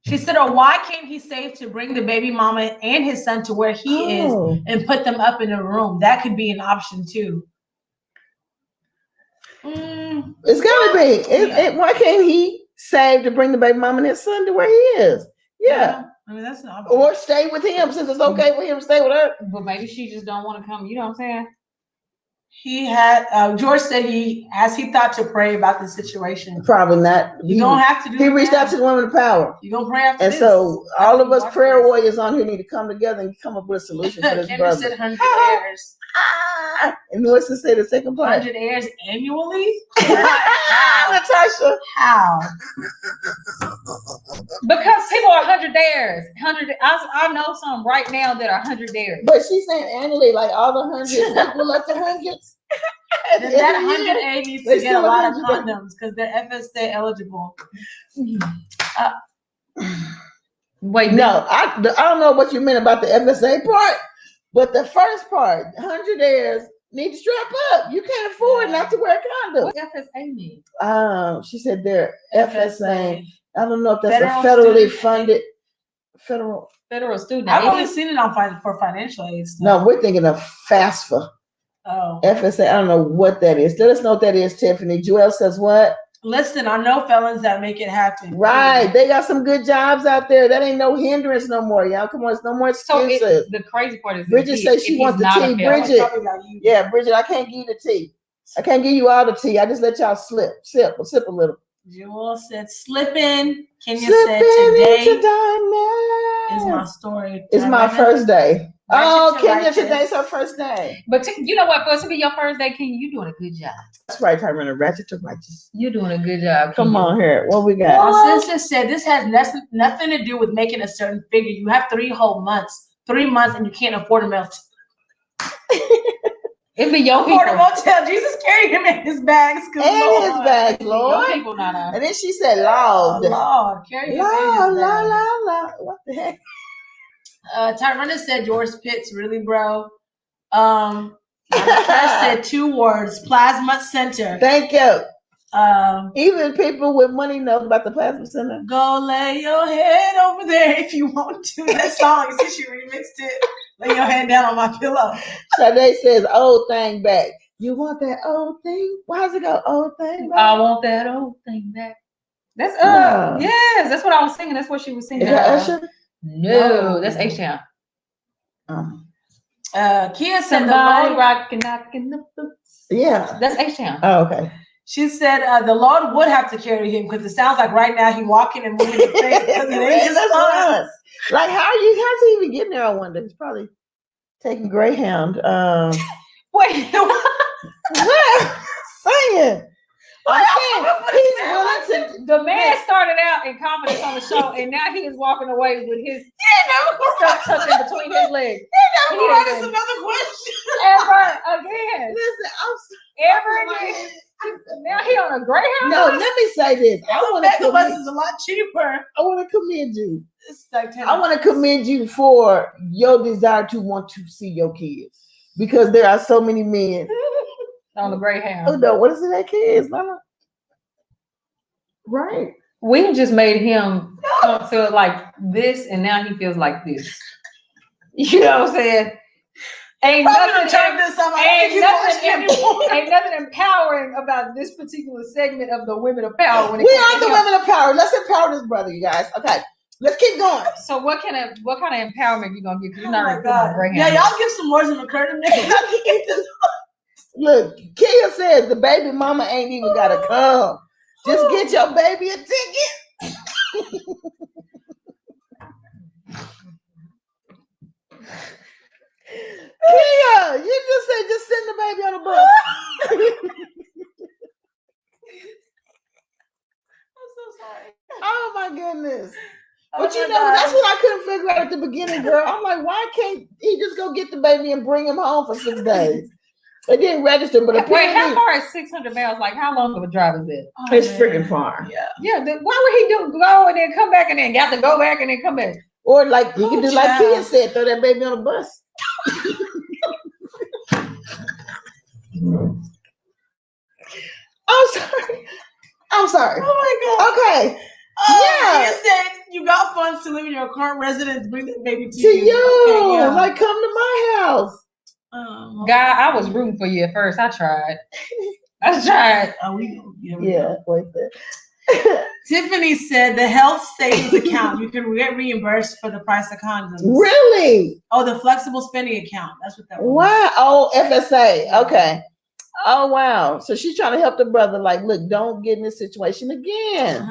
She said, why can't he save to bring the baby mama and his son to where he is and put them up in a room? That could be an option too. It's gotta be. Why can't he save to bring the baby mama and his son to where he is? Yeah. I mean, that's an option. Or stay with him since it's okay for him to stay with her. But maybe she just don't want to come. You know what I'm saying? He had George said he thought to pray about the situation. Probably not. You don't have to do. He reached out to the woman of power. You gonna pray after and this. So all of us prayer warriors on here need to come together and come up with a solution for this brother. Said 100 heirs. And Melissa said the second part. 100 heirs annually. Natasha, how? Because people are 100 heirs. 100. I know some right now that are 100 heirs. But she's saying annually, like all the hundreds equal up to hundreds. That 100 needs to get a lot of condoms because they're FSA eligible. Wait, no, I don't know what you meant about the FSA part, but the first part, 100 heirs need to strap up. You can't afford not to wear a condom. What FSA mean? She said they're FSA. I don't know if that's Federal a federally student funded federal student. I've only seen it on for financial aid stuff. No, we're thinking of FAFSA. Oh. FSA, I don't know what that is. Let us know what that is, Tiffany. Joelle says what? Listen, I know felons that make it happen. Right. They got some good jobs out there. That ain't no hindrance no more, y'all. Come on, it's no more excuses. So the crazy part is Bridget says she wants the tea. Bridget. Yeah, Bridget, I can't give you the tea. I can't give you all the tea. I just let y'all sip a little. Jewel said, slipping. Kenya said, today is my story. It's my first day. Oh, Kenya, today's her first day. But you know what? For it to be your first day, Kenya, you doing a good job. That's right, Tarina. Ratchet to righteous. You're doing a good job. Come on here. What we got? My sister said this has nothing to do with making a certain figure. You have 3 whole months. 3 months, and you can't afford a meal. It be your people. Afford a motel. Jesus carried him in his bags. In his bags, Lord. People, and then she said, Lord. Lord, carry him in his bags. Lord. What the heck? Tyrone said George Pitts, really, bro. Said 2 words: plasma center. Thank you. Even people with money know about the plasma center. Go lay your head over there if you want to. That song, since she remixed it, lay your head down on my pillow. Sade says, old thing back. You want that old thing? How's it go? Old thing back? I want that old thing back. That's yes, that's what I was singing. That's what she was singing. Is that Usher? No, that's H-Town. Kia said somebody rocking the boots. Yeah, that's H-Town. Oh, okay. She said the Lord would have to carry him because it sounds like right now he walking and moving the face. Like how's he even getting there? I wonder. He's probably taking Greyhound. Wait. What? Saying. I'm saying he's willing to. The man started out in confidence on the show, and now he is walking away with his stuff tucked in between his legs. He brought us another question. Ever again. Listen, Ever again. Now he on a Greyhound. no, let me say this. I want to Mega bus commend. is a lot cheaper. I want to commend you. It's like 10 I want to commend you for your desire to want to see your kids, because there are so many men. On the Oh Greyhound. no, what is it? That kids, Mama? Right. We just made him come to like this, and now he feels like this. You know what I'm saying? Ain't nothing empowering about this particular segment of the Women of Power. When it We comes are to the him. women of power. Let's empower this brother, you guys. Okay, let's keep going. So what kind of empowerment you gonna get? 'Cause you're Oh not my really putting on God. Greyhound. Yeah, y'all give some words of encouragement. Look, Kia says the baby mama ain't even gotta come. Just get your baby a ticket. Kia, you just said just send the baby on the bus. I'm so sorry. Oh my goodness. Oh But you my know, God. that's what I couldn't figure out at the beginning, girl. I'm like, why can't he just go get the baby and bring him home for 6 days? It didn't register, but Wait, how apparently far is 600 miles? Like, how long of a drive is it? Oh, it's man. freaking far. Yeah. Yeah, why would he go and then come back and then got to go back and then come back? Or like you can do like child. Kia said, throw that baby on a bus. I'm sorry. Oh my God. Okay. Yeah. Yeah. You said you got funds to live in your current residence, bring that baby to To you. you. Okay, yeah. Like come to my house. God, I was rooting for you at first. I tried. We know. Yeah, wait there. Tiffany said the health savings account, you can get reimbursed for the price of condoms. Really? Oh, the flexible spending account. That's what that was. Wow. Oh, FSA. Okay. Oh wow. So she's trying to help the brother, like, look, don't get in this situation again.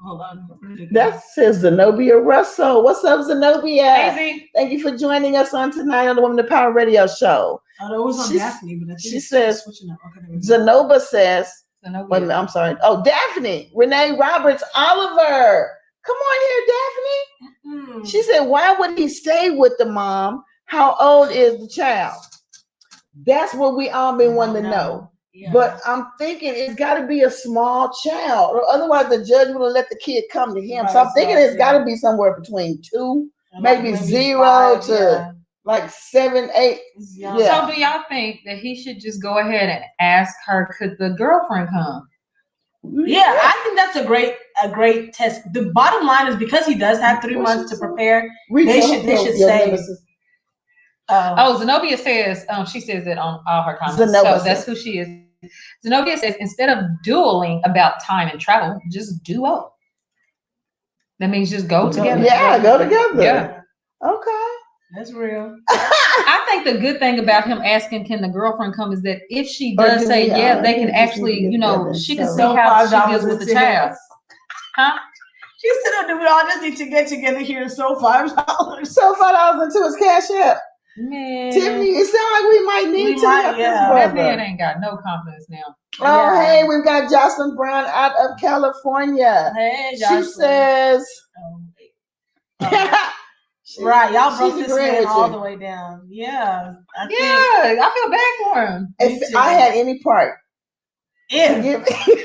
Hold on. That says Zenobia Russell. What's up, Zenobia? Easy. Thank you for joining us on tonight on the Women of Power Radio Show. Oh, that was on Daphne, but I think she it's says- switching up. Okay, there we go. Zenobia says, Zenobia. wait a minute, I'm sorry. Oh, Daphne, Renee Roberts, Oliver. Come on here, Daphne. She said, why would he stay with the mom? How old is the child? That's what we all been wanting to know. Yeah. But I'm thinking it's got to be a small child, or otherwise the judge will let the kid come to him. Right, So I'm thinking it's got to exactly. be somewhere between 2, And maybe 0 5, to yeah. like 7, 8. It's young. Yeah. So do y'all think that he should just go ahead and ask her, could the girlfriend come? Yeah, I think that's a great test. The bottom line is because he does have 3 months to prepare. They should say. Oh, Zenobia says, she says it on all her comments. Zenobia so that's who she is. Zenobia says, instead of dueling about time and travel, just duo. That means just go together. Yeah, go together. Yeah. Okay. That's real. I think the good thing about him asking, can the girlfriend come, is that if she does say yeah, they can actually, she can see how she deals with the child. Huh? She said, "Do we all just need to get together here and sew $5?" So $5 into his cash app. Man. Tiffany, it sounds like we might need to help this That brother. man ain't got no confidence now. Oh, hey, we've got Jocelyn Brown out of California. Hey, She Jocelyn. says, right, y'all broke she's this agreeing man with all you. the way down. Yeah, I feel bad for him. If I had any part, Yeah. to give- You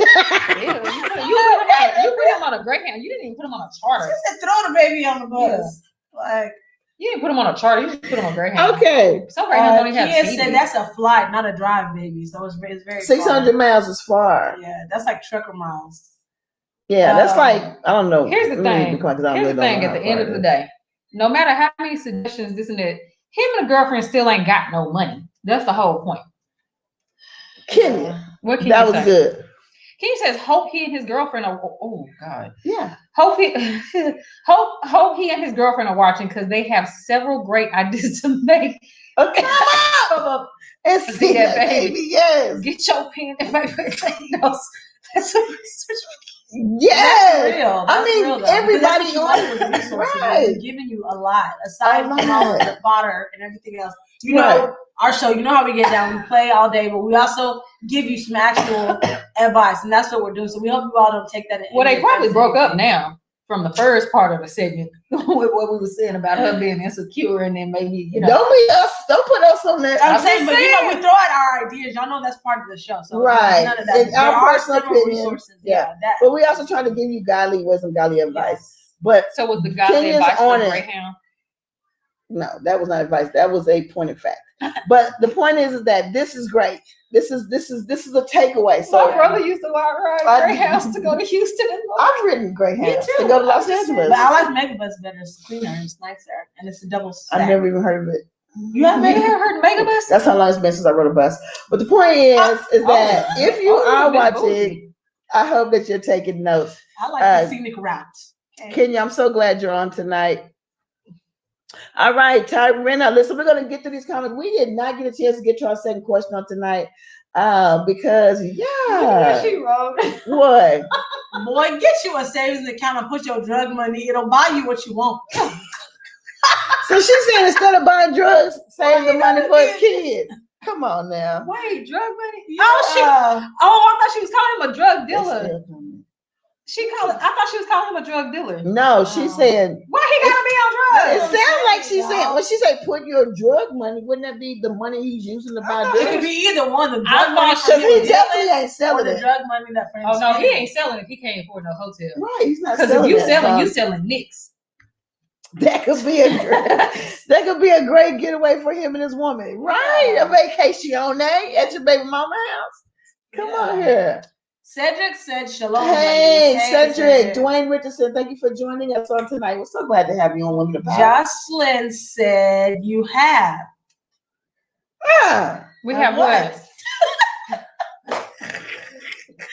put him on a Greyhound. You didn't even put him on a charter. She said, "Throw the baby on the bus." Like, You didn't put him on a charter. You just put him on Greyhound. Okay. Some Greyhounds don't even have Kia TV. said that's a flight, not a drive, baby. So it's very 600 miles is far. Yeah, that's like trucker miles. Yeah, that's like, I don't know. Here's the thing. At the end of the day, no matter how many suggestions, this and that, him and the girlfriend still ain't got no money. That's the whole point. Kenya, What can that you was say? good. He says, hope he and his girlfriend are, oh God. Yeah. Hope he and his girlfriend are watching, because they have several great ideas to make. Okay, come up and see that baby. Yes. Get your pen and make everything else. Yes. That's real. I mean, real, though. everybody Because that's what you like with resources. right. We're giving you a lot aside from all of the fodder and everything else. You Right. know, our show, you know how we get down. We play all day, but we also give you some actual advice, and that's what we're doing. So we hope you all don't take that. Well, they probably broke up now from the first part of the segment with what we were saying about her being insecure, and then maybe Don't put us on that. I'm saying, but you know, we throw out our ideas. Y'all know that's part of the show, so right. none of that. It's our personal opinion. Resources. Yeah, that. But we also try to give you godly wisdom, godly advice. Yes. But so was the godly advice for Greyhound? No, that was not advice. That was a point of fact. But the point is that this is great. This is a takeaway. So my brother used to ride Greyhounds to go to Houston. I've ridden Greyhounds to go to Los Angeles. But I like Megabus better. It's cleaner and it's nicer, and it's a double stack. I've never even heard of it. You haven't ever heard of Megabus? That's how long it's been since I rode a bus. But the point is that if you are watching, I hope that you're taking notes. I like the scenic routes. Okay. Kenya, I'm so glad you're on tonight. All right, Tyrena, listen, we're going to get to these comments. We did not get a chance to get to our second question on tonight because, she wrote. What? Boy, get you a savings account and put your drug money. It'll buy you what you want. So she's saying instead of buying drugs, save the money for his kids. Come on now. Wait, drug money? Yeah. I thought she was calling him a drug dealer. I thought she was calling him a drug dealer. No, she's saying. Why he gotta be on drugs? It sounds like she's saying, when she say put your drug money, wouldn't that be the money he's using to buy drugs? It could be either one. The drug money because he definitely ain't selling the drug money that friends. Oh no, he ain't selling it. He can't afford no hotel. Right, he's not selling. Because if you selling nicks. That could be a great getaway for him and his woman. Right, a vacation at your baby mama house. Come on here. Cedric said shalom. Hey, Cedric. Dwayne Richardson, thank you for joining us on tonight. We're so glad to have you on Women of Power. Jocelyn said you have. We have what?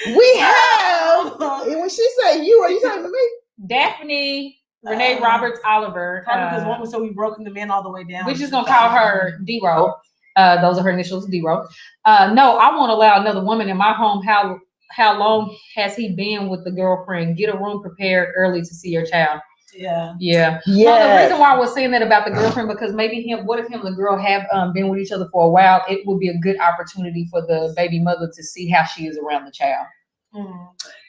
We have. When she say you, are you talking to me? Daphne Renee Roberts Oliver. Because one was so we broken the men all the way down. We're just gonna call her D-Ro. Those are her initials, D-Ro. No, I won't allow another woman in my home. How long has he been with the girlfriend? Get a room prepared early to see your child. Yeah. Yeah. Well, the reason why I was saying that about the girlfriend, because maybe what if him and the girl have been with each other for a while? It would be a good opportunity for the baby mother to see how she is around the child. Mm-hmm.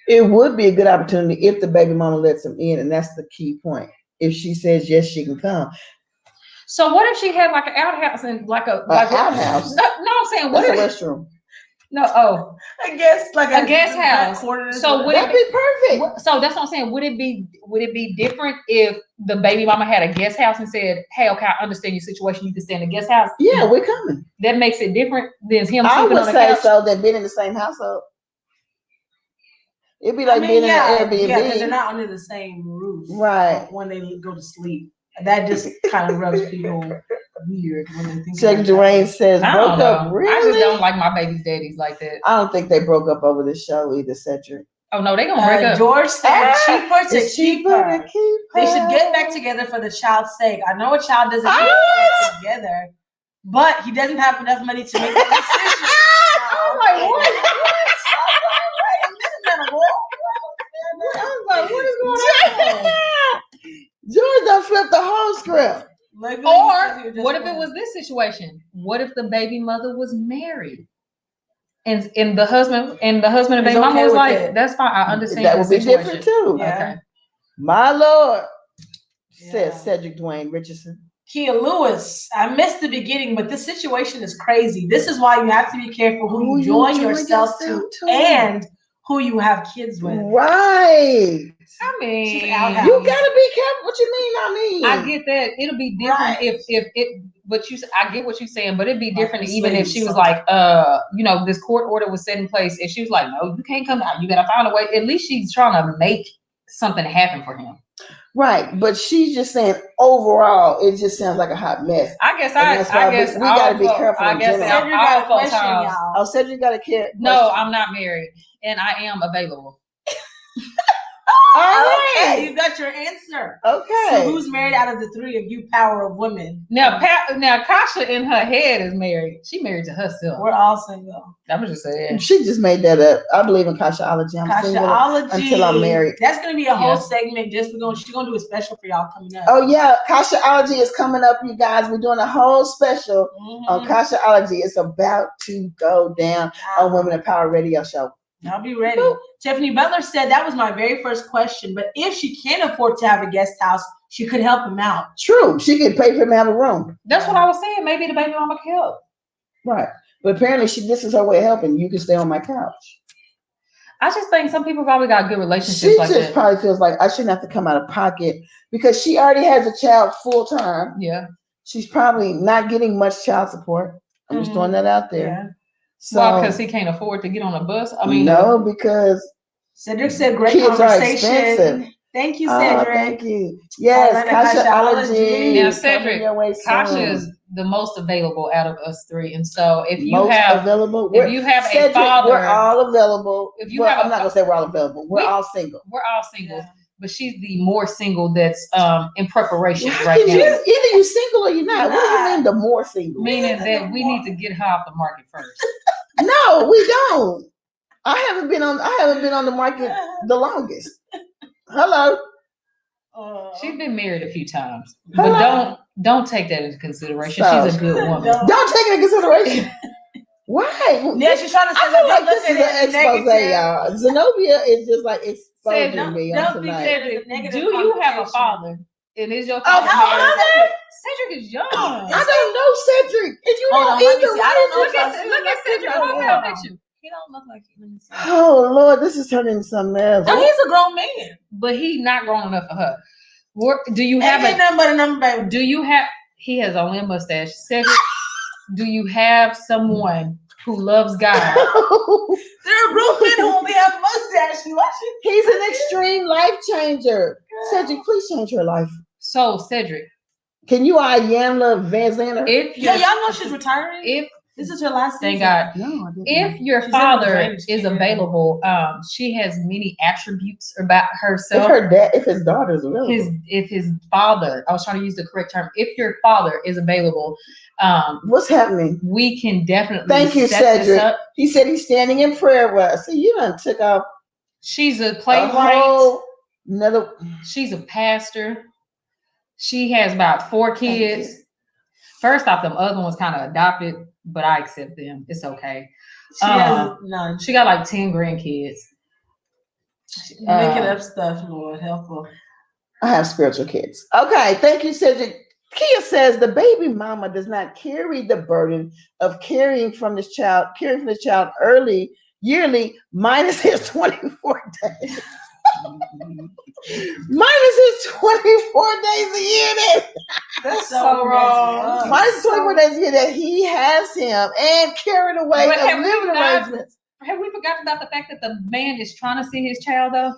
It would be a good opportunity if the baby mama lets him in, and that's the key point. If she says yes, she can come. So what if she had like an outhouse and like a outhouse? No, I'm saying what that's if a restroom. No, I guess like a guest house. So would that'd be perfect. So that's what I'm saying. Would it be different if the baby mama had a guest house and said, "Hey, okay, I understand your situation. You can stay in a guest house." Yeah, we're coming. That makes it different than him. I would say couch. so. Than being in the same household. It'd be like being in an Airbnb. Yeah, because they're not under the same roof. Right. When they go to sleep, that just kind of rubs people weird when they think. Check Dwayne says broke up. Really? I just don't like my baby's daddies like that. I don't think they broke up over this show either, Cedric. Oh no, they gonna break up. George said cheaper to keep her. To keep her. They should get back together for the child's sake. I know a child doesn't get back together, but he doesn't have enough money to make a decision. I'm like, what? I was like, what is going on? George done flipped the whole script. Or what if it was this situation? What if the baby mother was married? And the husband and baby mama was like, that's fine. I understand. That would be different too. Yeah. Okay. My Lord, says Cedric Dwayne Richardson. Kia Lewis, I missed the beginning, but this situation is crazy. This is why you have to be careful who you join yourself to and who you have kids with. Right. I mean, you gotta be careful. What you mean? I get that. It'll be different if it. But I get what you're saying, but it'd be different even if she was like, this court order was set in place. If she was like, no, you can't come out. You gotta find a way. At least she's trying to make something happen for him. Right, but she's just saying overall, it just sounds like a hot mess. I guess we gotta be careful. I guess Cedric got a question, y'all. Oh, Cedric got a care. No, I'm not married, and I am available. All right. Okay, you got your answer. Okay. So who's married out of the three of you power of women? Now, Kasha in her head is married. She married to herself. We're all single. I was just saying. She just made that up. I believe in Kashaology. I'm single until I'm married. That's gonna be a whole segment. She's gonna do a special for y'all coming up. Oh yeah, Kashaology is coming up, you guys. We're doing a whole special on Kashaology. It's about to go down on Women in Power Radio Show. I'll be ready. Woo. Tiffany Butler said that was my very first question. But if she can't afford to have a guest house, she could help him out. True, she could pay for him to have a room. That's what I was saying. Maybe the baby mama could help. Right, but apparently this is her way of helping. You can stay on my couch. I just think some people probably got good relationships. She just probably feels like I shouldn't have to come out of pocket because she already has a child full time. Yeah, she's probably not getting much child support. I'm just throwing that out there. Yeah. So, because he can't afford to get on a bus. I mean, no, because Cedric said great kids conversation. Are expensive. Thank you, Cedric. Thank you. Yes, Kashaology. Now, Cedric, Kasha is the most available out of us three, and so if you have Cedric, a father, we're all available. If you have, I'm not gonna say we're all available. We're all single. We're all single. Yeah. But she's the more single that's in preparation now. Either you single or you're not. What do you mean the more single? Meaning that we need to get her off the market first. No, we don't. I haven't been on the market the longest. Hello. She's been married a few times, but don't take that into consideration. She's a good woman. Don't take it into consideration. Why? Yeah, she's trying to say I feel like this is an expose, y'all. Zenobia is just like exposing me on tonight. Do you have a father? And is your father married? Cedric is young. I don't know Cedric. And you don't either. I don't know. Look at Cedric's profile picture. He don't look like him. Oh Lord, this is turning into something else. No, he's a grown man, but he's not grown enough for her. Do you have nothing but a number, baby? Do you have? He has only a mustache. Cedric, do you have someone who loves God? There are grown men who only have mustache. He's an extreme life changer. Cedric, please change your life. So Cedric, can you Yamla Van Zandt? Y'all know she's retiring. If this is her last season. Thank God. No, if your father is available, she has many attributes about herself. If his daughter is available. If his father, I was trying to use the correct term. If your father is available, what's happening? We can definitely thank you, set Cedric. Up. He said he's standing in prayer with us. See, you done took off. She's a playwright. She's a pastor. She has about 4 kids. First off, them other ones kind of adopted, but I accept them. It's okay. She has none. She got like 10 grandkids. Making up stuff, Lord, helpful. I have spiritual kids. Okay, thank you, Cedric. Kia says the baby mama does not carry the burden of caring for this child yearly minus his 24 days. Minus his 24 days a year. That's so wrong. Minus 24 days a year that he has him and carrying away the living arrangements. Have we forgotten about the fact that the man is trying to see his child though?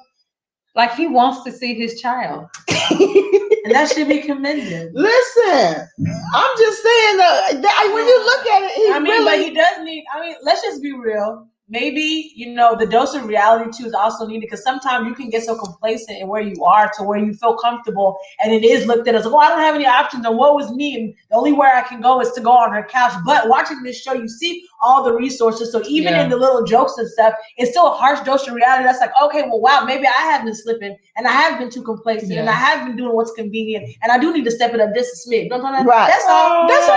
Like he wants to see his child. And that should be commended. Listen, I'm just saying that when you look at it, but he does need, let's just be real. Maybe, the dose of reality too is also needed because sometimes you can get so complacent in where you are to where you feel comfortable and it is looked at as, I don't have any options and woe is me and the only way I can go is to go on her couch. But watching this show, you see all the resources. So even in the little jokes and stuff, it's still a harsh dose of reality. That's like, okay, well, wow, maybe I have been slipping and I have been too complacent and I have been doing what's convenient and I do need to step it up just a smidge. Right. That's all. That's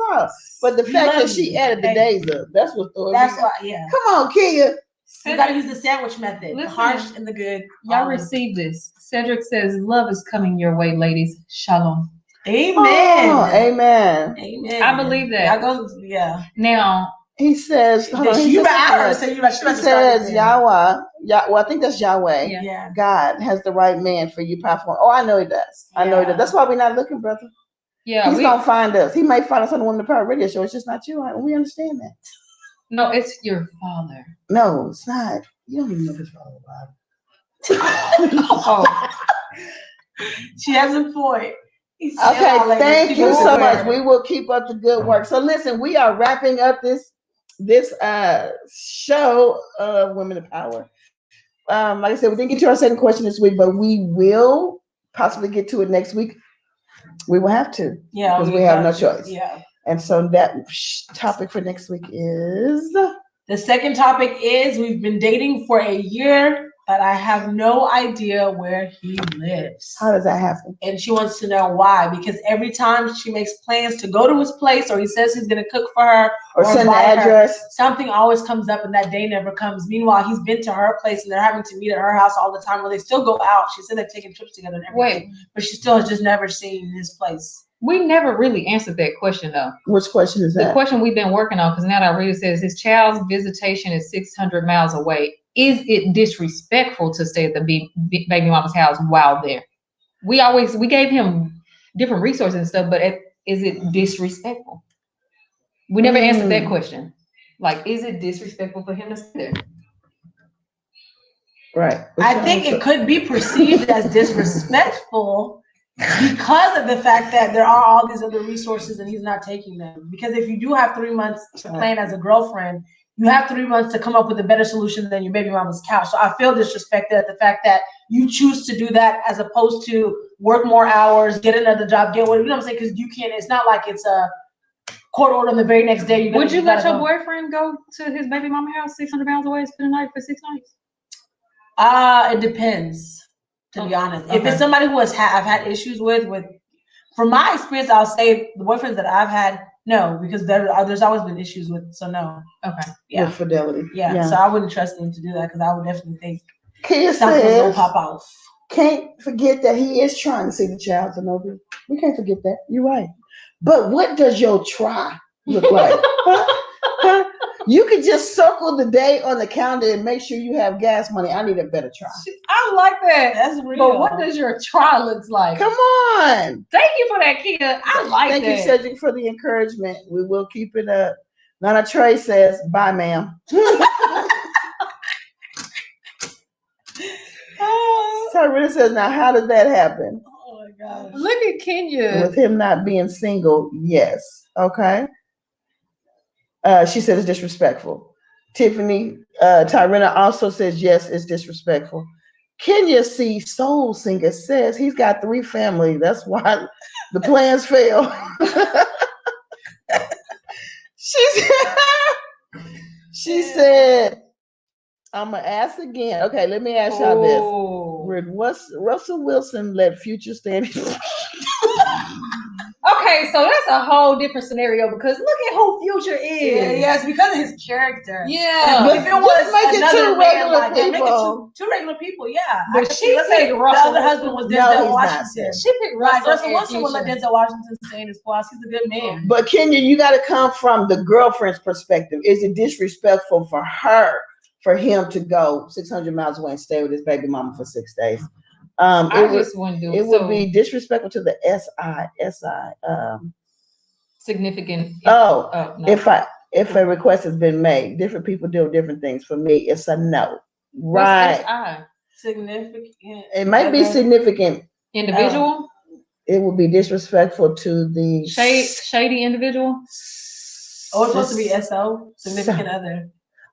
all. But the fact that she added the days up, that's what throws me. That's why, yeah. Come on, Kia. You gotta use the sandwich method. Listen, the harsh and the good. Y'all receive this. Cedric says, love is coming your way, ladies. Shalom. Amen. Oh, amen. Amen. I believe that. Yeah. Now, he says, he says Yahweh. Well, I think that's Yahweh. Yeah. God has the right man for you, platform. Oh, I know he does. I know he does. That's why we're not looking, brother. Yeah, he's gonna find us. He might find us on the Women Power Radio Show. It's just not you. We understand that. No, it's your father. No, it's not. You don't even know his father. She has a point. Okay, thank you so much. We will keep up the good work. So listen, we are wrapping up this show of Women of Power. like I said, we didn't get to our second question this week, but we will possibly get to it next week. We will have to. Yeah, because we have no to. choice. Yeah. And so that topic for next week is the second topic is we've been dating for a year, but I have no idea where he lives. How does that happen? And she wants to know why, because every time she makes plans to go to his place, or he says he's going to cook for her, or send the address, something always comes up and that day never comes. Meanwhile, he's been to her place and they're having to meet at her house all the time, where they still go out. She said they're taking trips together and everything. But she still has just never seen his place. We never really answered that question though. Which question is that? The question we've been working on, because now that I read it, says his child's visitation is 600 miles away. Is it disrespectful to stay at the baby mama's house while there? We gave him different resources and stuff, but is it disrespectful? We never answered that question. Like, is it disrespectful for him to stay there? Right. I think it could be perceived as disrespectful because of the fact that there are all these other resources and he's not taking them. Because if you do have 3 months to plan as a girlfriend, you have 3 months to come up with a better solution than your baby mama's couch. So I feel disrespected at the fact that you choose to do that as opposed to work more hours, get another job, get what, you know what I'm saying? Because you can't, it's not like it's a court order on the very next day. Would you let your boyfriend go to his baby mama house 600 miles away and spend the night for 6 nights? It depends, to be honest. If it's somebody who I've had issues with, from my experience, I'll say the boyfriends that I've had, no, because there's always been issues with, so no. Okay. Yeah. With fidelity. Yeah. So I wouldn't trust him to do that because I would definitely think something's gonna pop off. Can't forget that he is trying to see the child, Zenobia. We can't forget that. You're right. But what does your try look like? Huh? You could just circle the day on the calendar and make sure you have gas money. I need a better try. I like that. That's real. But what does your try looks like? Come on. Thank you for that, Kia. I like that. Thank you, Cedric, for the encouragement. We will keep it up. Nana Trey says, bye, ma'am. Tyrina says, now how did that happen? Oh my gosh. Look at Kenya. With him not being single, yes. Okay. She said it's disrespectful. Tiffany, Tyrina also says, yes, it's disrespectful. Kenya C. Soul Singer says he's got 3 families. That's why the plans fail. She said, I'm going to ask again. Okay, let me ask y'all this. What's Russell Wilson let Future stand? Okay, so that's a whole different scenario because look at who Future is. Yeah, it's because of his character. Yeah. But if it was make it another 2 man regular like that, make it people. two regular people, yeah. But she picked the Russell. other husband was No, Denzel he's Washington. not. She picked Russell. Russell Wilson would let Denzel Washington stay in his class. He's a good man. But Kenya, you got to come from the girlfriend's perspective. Is it disrespectful for her, for him to go 600 miles away and stay with his baby mama for 6 days? I just wouldn't do it. It would be disrespectful to the significant. No. If Okay. a request has been made, different people do different things. For me, it's a no. Right. Significant. It might be significant. Individual. It would be disrespectful to the shady individual. Oh, it's supposed to be SO, significant other.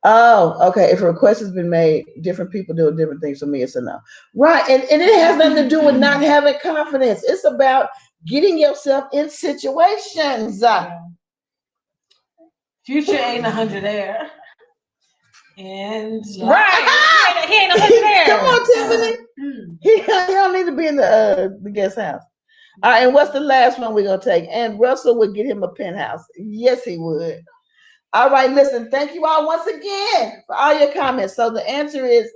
Oh, okay. If a request has been made, different people do different things. For me, it's a no. Right. And it has nothing to do with not having confidence. It's about getting yourself in situations. Yeah. Future ain't 100 there. And right. He ain't 100 there. Come on, Tiffany. He don't need to be in the guest house. All right, and what's the last one we're going to take? And Russell would get him a penthouse. Yes, he would. All right, listen, thank you all once again for all your comments. So the answer is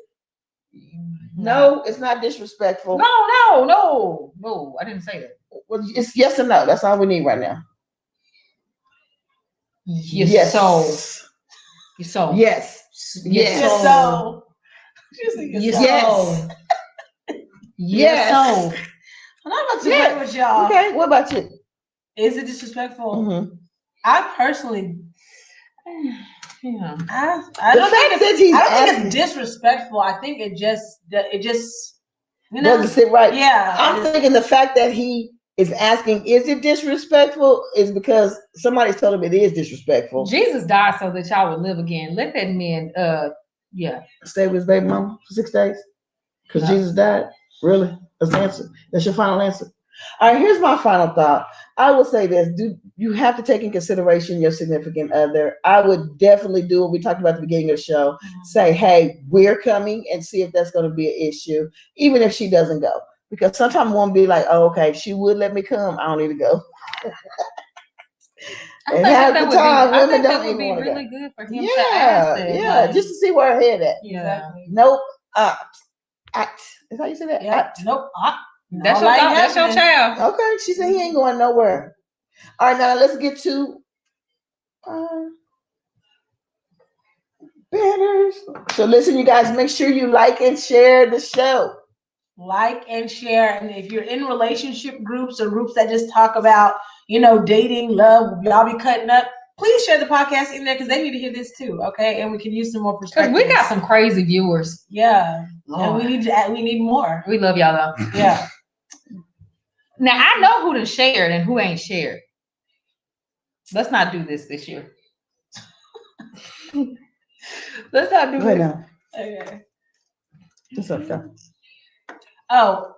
no, it's not disrespectful. No, I didn't say that. Well, it's yes or no. That's all we need right now. Yes. Yes. So. Yes. Yes. So. Yes. Yes. So. I'm not about to play with y'all. Okay, what about you? Is it disrespectful? Mm-hmm. I personally, yeah. I don't think it's disrespectful. I think it just you know, doesn't sit right. Yeah. I'm thinking the fact that he is asking, is it disrespectful, is because somebody's told him it is disrespectful. Jesus died so that y'all would live again. Let that man Yeah. Stay with his baby mama for 6 days? Because No. Jesus died? Really? That's the answer. That's your final answer. All right, here's my final thought. I will say this: do you have to take in consideration your significant other? I would definitely do what we talked about at the beginning of the show. Say, hey, we're coming, and see if that's going to be an issue, even if she doesn't go. Because sometimes one be like, oh, okay, if she would let me come, I don't need to go. And half the time, women don't even want to go. Really good for him to ask that. Yeah, Like, just to see where her head at. Exactly. Nope. Is how you say that? Yep. Nope. that's All your like that's your happening. child. Okay, she said he ain't going nowhere. All right, now let's get to banners. So listen, you guys, make sure you like and share the show. Like and share. And if you're in relationship groups or groups that just talk about, dating, love, y'all be cutting up, please share the podcast in there because they need to hear this too. Okay. And we can use some more Because perspectives. we got some crazy viewers. Yeah. Lord. And we need more. We love y'all though. Yeah. Now I know who done shared and who ain't shared. Let's not do this year. Let's not do Right this. now. Okay. It's okay. Oh,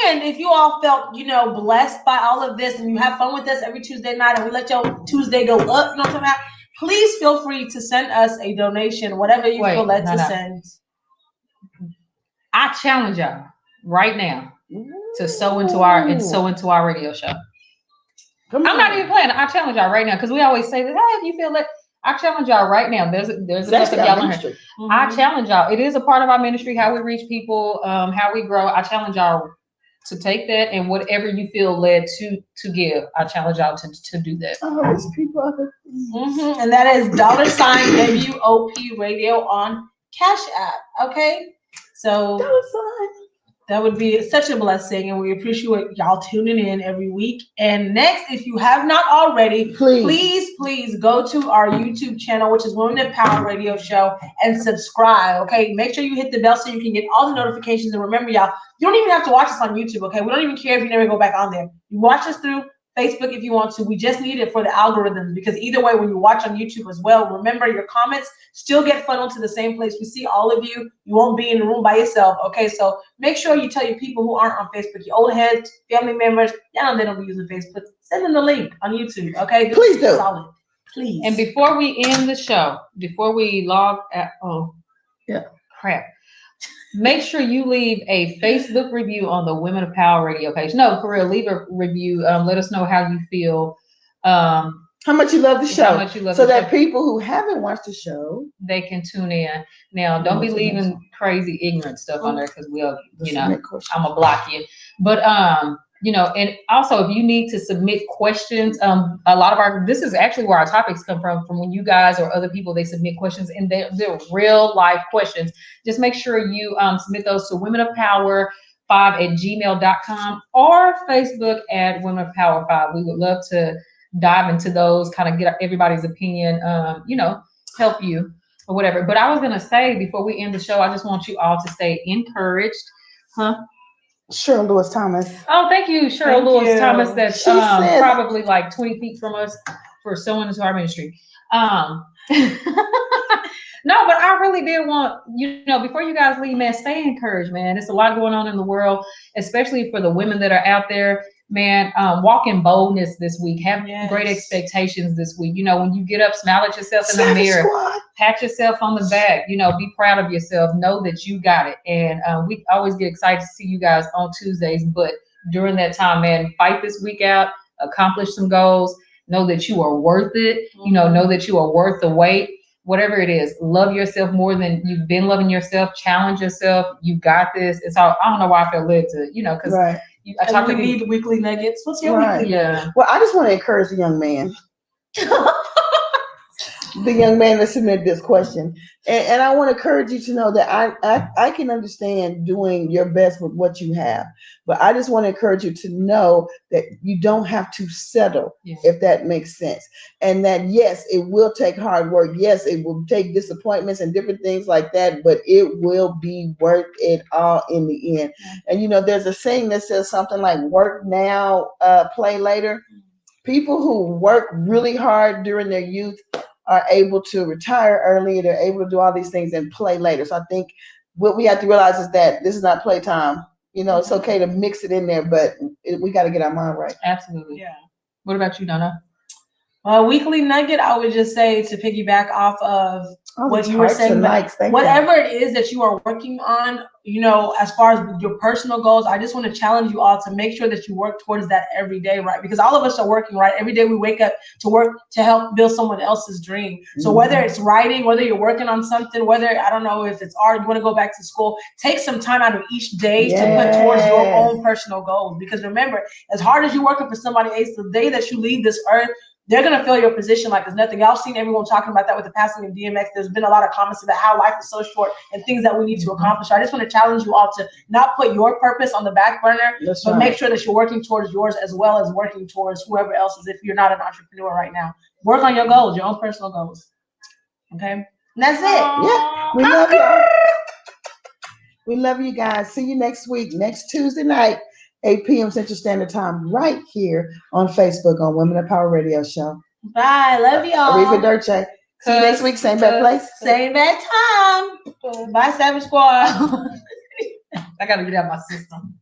and if you all felt, blessed by all of this and you have fun with us every Tuesday night and we let your Tuesday go up, you know what I'm talking about? Please feel free to send us a donation, whatever you feel led to send. I challenge y'all right now to sow into our radio show. I'm not even playing. I challenge y'all right now because we always say that. Hey, if you feel it, I challenge y'all right now. There's enough of y'all in here. Mm-hmm. I challenge y'all. It is a part of our ministry, how we reach people, how we grow. I challenge y'all to take that and whatever you feel led to give. I challenge y'all to do that. Oh, there's people out there. Mm-hmm. And that is $WOP Radio on Cash App. Okay, so that would be such a blessing, and we appreciate y'all tuning in every week. And next, if you have not already, please go to our YouTube channel, which is Women in Power Radio Show, and subscribe. Okay, make sure you hit the bell so you can get all the notifications. And remember, y'all, you don't even have to watch us on YouTube. Okay, we don't even care if you never go back on there. You watch us through Facebook if you want to. We just need it for the algorithm because either way, when you watch on YouTube as well, remember your comments still get funneled to the same place. We see all of you. You won't be in the room by yourself. Okay, so make sure you tell your people who aren't on Facebook, your old heads, family members, y'all know they don't be using Facebook. Send them the link on YouTube. Okay, please do. Solid. Please. And before we end the show, before we log out, crap. Make sure you leave a Facebook review on the Women of Power Radio page. No, for real, leave a review. Let us know how you feel. How much you love the show. How much you love so the that show. People who haven't watched the show, they can tune in. Now, don't be leaving crazy ignorant stuff on there because we'll, I'm gonna block you. But and also if you need to submit questions, a lot of this is actually where our topics come from when you guys or other people, they submit questions and they're real life questions. Just make sure you submit those to womenofpower5@gmail.com or Facebook at Women of Power 5. We would love to dive into those, kind of get everybody's opinion, help you or whatever. But I was gonna say before we end the show, I just want you all to stay encouraged. Cheryl Lewis Thomas. Oh, thank you, Cheryl Lewis Thomas. That's probably like 20 feet from us for sowing into our ministry. No, but I really did want, before you guys leave, man, stay encouraged, man. There's a lot going on in the world, especially for the women that are out there. Man, walk in boldness this week. Have great expectations this week. When you get up, smile at yourself in the mirror. Pat yourself on the back. Be proud of yourself. Know that you got it. And we always get excited to see you guys on Tuesdays. But during that time, man, fight this week out. Accomplish some goals. Know that you are worth it. Know that you are worth the wait. Whatever it is, love yourself more than you've been loving yourself. Challenge yourself. You got this. It's all. I don't know why I feel led to, because I talk to need weekly nuggets. What's your weekly? Yeah. Well, I just want to encourage the young man. The young man that submitted this question. And I want to encourage you to know that I can understand doing your best with what you have. But I just want to encourage you to know that you don't have to settle, if that makes sense. And that, yes, it will take hard work. Yes, it will take disappointments and different things like that, but it will be worth it all in the end. And, there's a saying that says something like work now, play later. People who work really hard during their youth are able to retire early. They're able to do all these things and play later. So I think what we have to realize is that this is not playtime. You know, it's okay to mix it in there, but we got to get our mind right. Absolutely. Yeah. What about you, Donna? Weekly nugget, I would just say to piggyback off of what you were saying, whatever it is that you are working on, you know, as far as your personal goals, I just want to challenge you all to make sure that you work towards that every day, right? Because all of us are working, right? Every day we wake up to work to help build someone else's dream. So whether it's writing, whether you're working on something, whether, I don't know, if it's art, you want to go back to school, take some time out of each day to put towards your own personal goals. Because remember, as hard as you're working for somebody else, the day that you leave this earth, they're going to fill your position like there's nothing. Y'all seen everyone talking about that with the passing of DMX. There's been a lot of comments about how life is so short and things that we need to accomplish. So I just want to challenge you all to not put your purpose on the back burner, but make sure that you're working towards yours as well as working towards whoever else is, if you're not an entrepreneur right now. Work on your goals, your own personal goals. Okay? And that's it. Yeah. We love y'all. We love you guys. See you next week, next Tuesday night, 8 p.m. Central Standard Time, right here on Facebook on Women of Power Radio Show. Bye. Love y'all. Arrivederci. See you next week, same bad place. Same bad time. Bye, Savage Squad. I gotta get out my system.